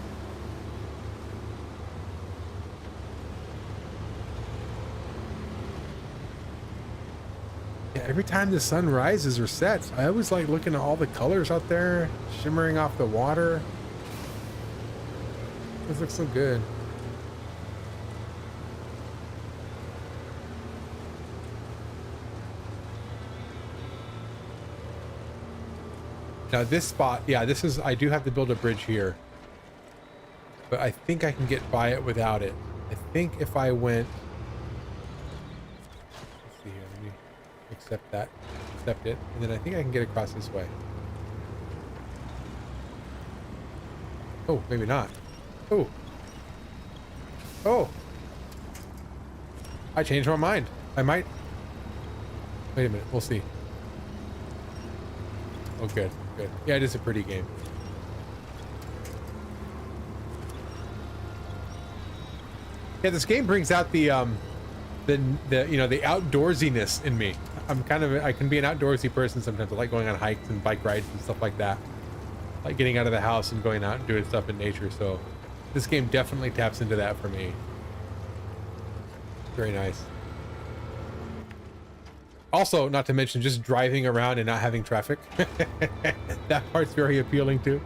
Yeah, every time the sun rises or sets, I always like looking at all the colors out there shimmering off the water. This looks so good. Now this spot, yeah, I do have to build a bridge here, but I think I can get by it without it. I think if I went, let's see here, let me accept it, and then I think I can get across this way. Oh, maybe not. Oh, I changed my mind. I might, wait a minute, we'll see. Oh, good. Yeah, it is a pretty game. Yeah, this game brings out the outdoorsiness in me. I can be an outdoorsy person sometimes. I like going on hikes and bike rides and stuff like that. I like getting out of the house and going out and doing stuff in nature. So this game definitely taps into that for me. Very nice. Also, not to mention just driving around and not having traffic. That part's very appealing too.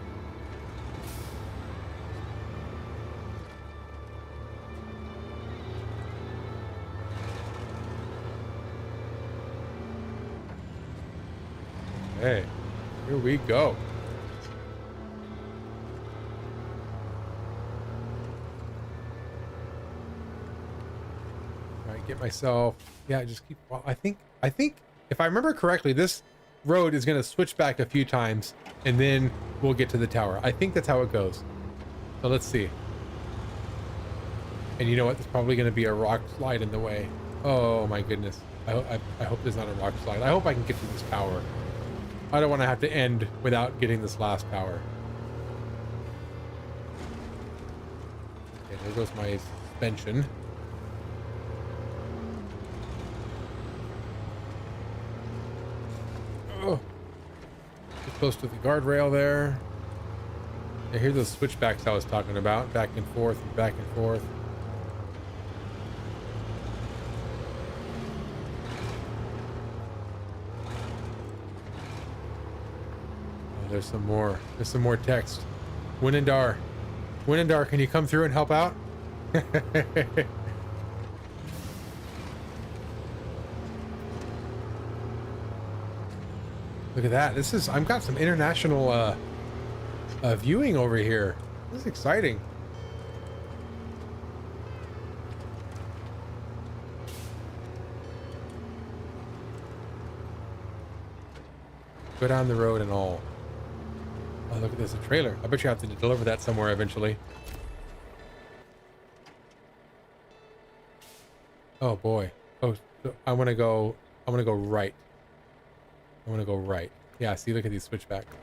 Okay, here we go. All right, get myself. Yeah, just keep. Well, I think if I remember correctly, this road is going to switch back a few times, and then we'll get to the tower. I think that's how it goes. So let's see. And you know what? There's probably going to be a rock slide in the way. Oh my goodness. I hope there's not a rock slide. I hope I can get to this tower. I don't want to have to end without getting this last power. Okay, there goes my suspension. Oh, get close to the guardrail there. Yeah, here's those switchbacks I was talking about. Back and forth and back and forth. There's some more. There's some more text. Winandar, can you come through and help out? Look at that. I've got some international viewing over here. This is exciting. Go down the road and all. Oh, look at this, a trailer. I bet you have to deliver that somewhere eventually. Oh boy. Oh, so I want to go right. I want to go right. Yeah, see, look at these switchbacks.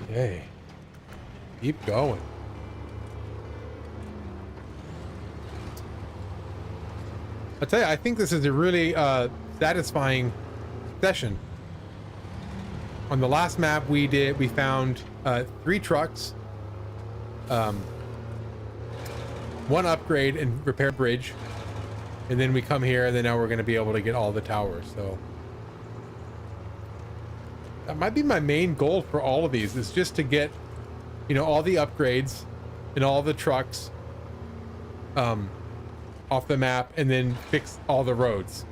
Okay. Keep going. I'll tell you, I think this is a really satisfying session. On the last map we found 3 trucks, 1 upgrade and repair bridge, and then we come here, and then now we're going to be able to get all the towers. So that might be my main goal for all of these, is just to get, you know, all the upgrades and all the trucks off the map, and then fix all the roads,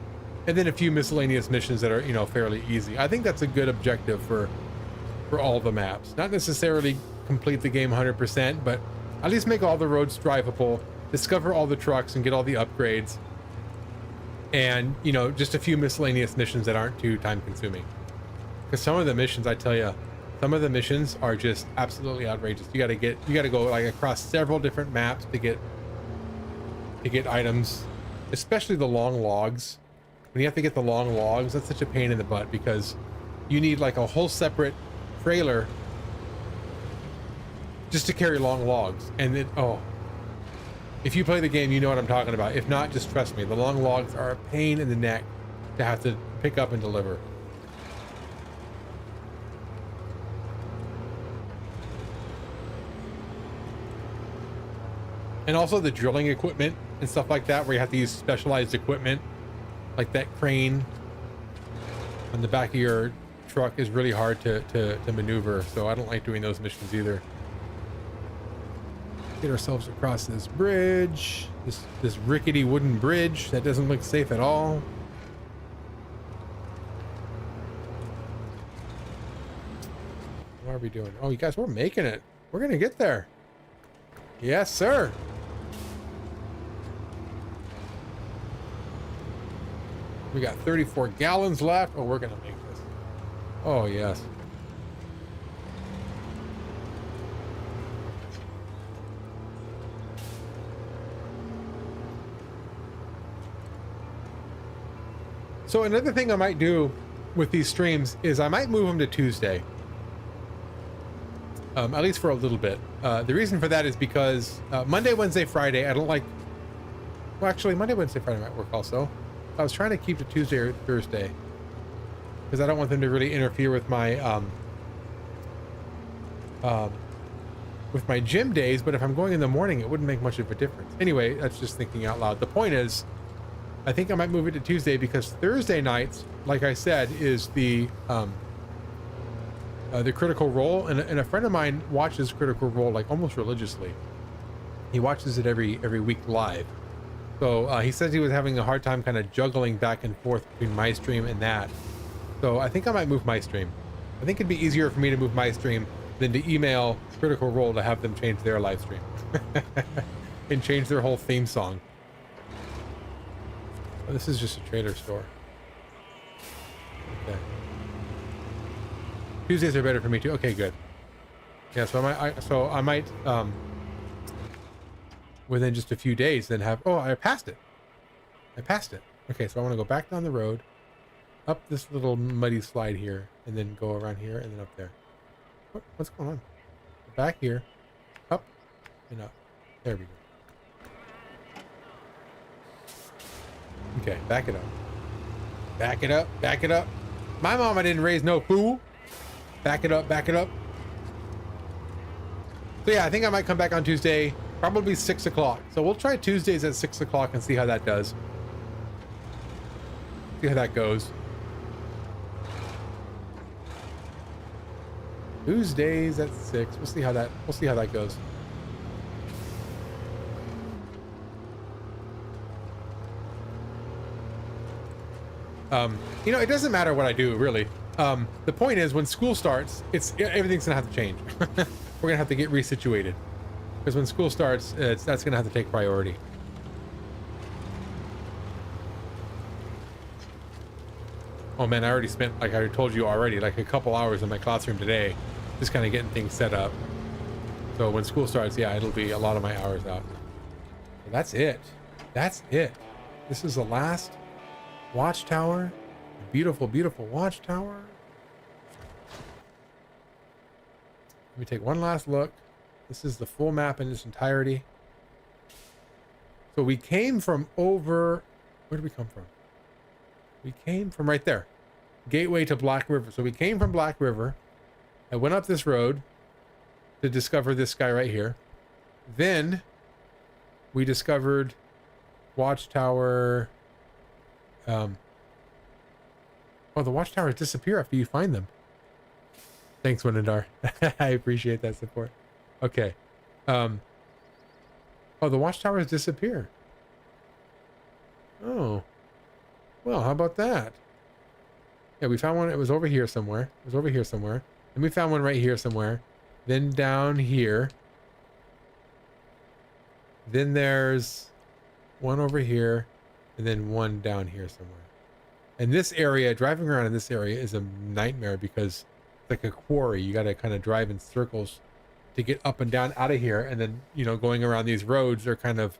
and then a few miscellaneous missions that are, you know, fairly easy. I think that's a good objective for all the maps. Not necessarily complete the game 100%, but at least make all the roads drivable, discover all the trucks, and get all the upgrades, and, you know, just a few miscellaneous missions that aren't too time consuming. Because some of the missions, I tell you, some of the missions are just absolutely outrageous. You gotta go like across several different maps to get items, especially the long logs. When you have to get the long logs, that's such a pain in the butt, because you need like a whole separate trailer just to carry long logs. And it, oh, if you play the game, you know what I'm talking about. If not, just trust me, the long logs are a pain in the neck to have to pick up and deliver. And also the drilling equipment and stuff like that, where you have to use specialized equipment, like that crane on the back of your truck, is really hard to maneuver. So I don't like doing those missions either. Get ourselves across this bridge, this rickety wooden bridge that doesn't look safe at all. What are we doing? Oh, you guys, we're making it. We're gonna get there. Yes, sir. We got 34 gallons left. Oh, we're gonna make this. Oh, yes. So another thing I might do with these streams is I might move them to Tuesday. At least for a little bit. The reason for that is because Monday, Wednesday, Friday, I don't like... Well, actually, Monday, Wednesday, Friday might work also. I was trying to keep it Tuesday or Thursday, because I don't want them to really interfere with my gym days. But if I'm going in the morning, it wouldn't make much of a difference. Anyway, that's just thinking out loud. The point is, I think I might move it to Tuesday, because Thursday nights, like I said, is the Critical Role, and a friend of mine watches Critical Role like almost religiously. He watches it every week live. So he says he was having a hard time kind of juggling back and forth between my stream and that. So I think I might move my stream. I think it'd be easier for me to move my stream than to email Critical Role to have them change their live stream and change their whole theme song. Oh, this is just a trader store. Okay. Tuesdays are better for me too. Okay, good. Yeah, so I might within just a few days then have... Oh, I passed it. Okay, so I want to go back down the road, up this little muddy slide here, and then go around here and then up there. What's going on? Back here, up and up. There we go. Okay, back it up. Back it up, back it up. My mama didn't raise no fool. Back it up, back it up. So yeah, I think I might come back on Tuesday, probably 6 o'clock. So we'll try Tuesdays at 6 o'clock and see how that does. See how that goes. Tuesdays at 6. We'll see how that goes. You know, it doesn't matter what I do, really. The point is, when school starts, everything's gonna have to change. We're gonna have to get resituated, because when school starts, that's gonna have to take priority. Oh man, I already spent, like I told you already, like a couple hours in my classroom today, just kind of getting things set up. So when school starts, yeah, it'll be a lot of my hours out. But that's it. That's it. This is the last watchtower. Beautiful, beautiful watchtower. Let me take one last look. This is the full map in its entirety. So we came from over... Where did we come from? We came from right there. Gateway to Black River. So we came from Black River. I went up this road to discover this guy right here. Then we discovered Watchtower. Oh, the Watchtowers disappear after you find them. Thanks, Winandar. I appreciate that support. Okay. Oh, the Watchtowers disappear. Oh. Well, how about that? Yeah, we found one. It was over here somewhere. It was over here somewhere. And we found one right here somewhere. Then down here. Then there's one over here. And then one down here somewhere. And this area, driving around in this area is a nightmare because it's like a quarry. You got to kind of drive in circles to get up and down out of here. And then, you know, going around these roads are kind of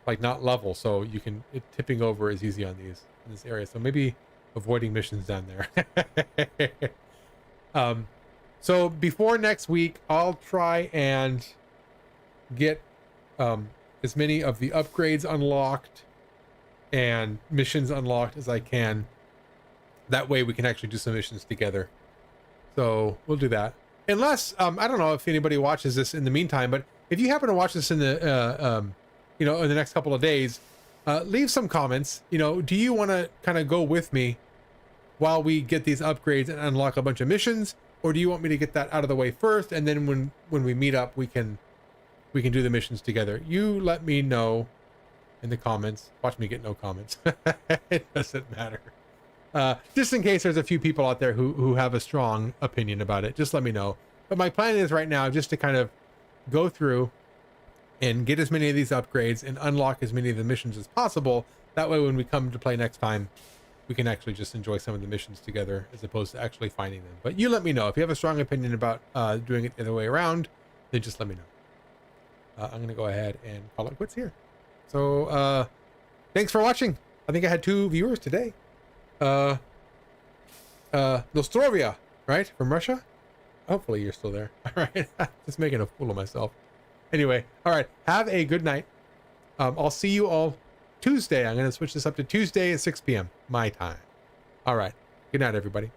like not level. So you can, tipping over is easy on these in this area. So maybe avoiding missions down there. So before next week, I'll try and get as many of the upgrades unlocked and missions unlocked as I can. That way we can actually do some missions together. So we'll do that. Unless, I don't know if anybody watches this in the meantime, but if you happen to watch this in the, you know, in the next couple of days, leave some comments. You know, do you want to kind of go with me while we get these upgrades and unlock a bunch of missions? Or do you want me to get that out of the way first? And then when we meet up, we can do the missions together. You let me know in the comments. Watch me get no comments. It doesn't matter. Just in case there's a few people out there who have a strong opinion about it, just let me know. But my plan is right now just to kind of go through and get as many of these upgrades and unlock as many of the missions as possible. That way when we come to play next time, we can actually just enjoy some of the missions together as opposed to actually finding them. But you let me know. If you have a strong opinion about doing it the other way around, then just let me know. I'm going to go ahead and call it quits here. So thanks for watching. I think I had 2 viewers today. Nostrovia, right? From Russia? Hopefully you're still there. All right. Just making a fool of myself. Anyway, all right. Have a good night. I'll see you all Tuesday. I'm going to switch this up to Tuesday at 6 p.m. my time. All right. Good night, everybody.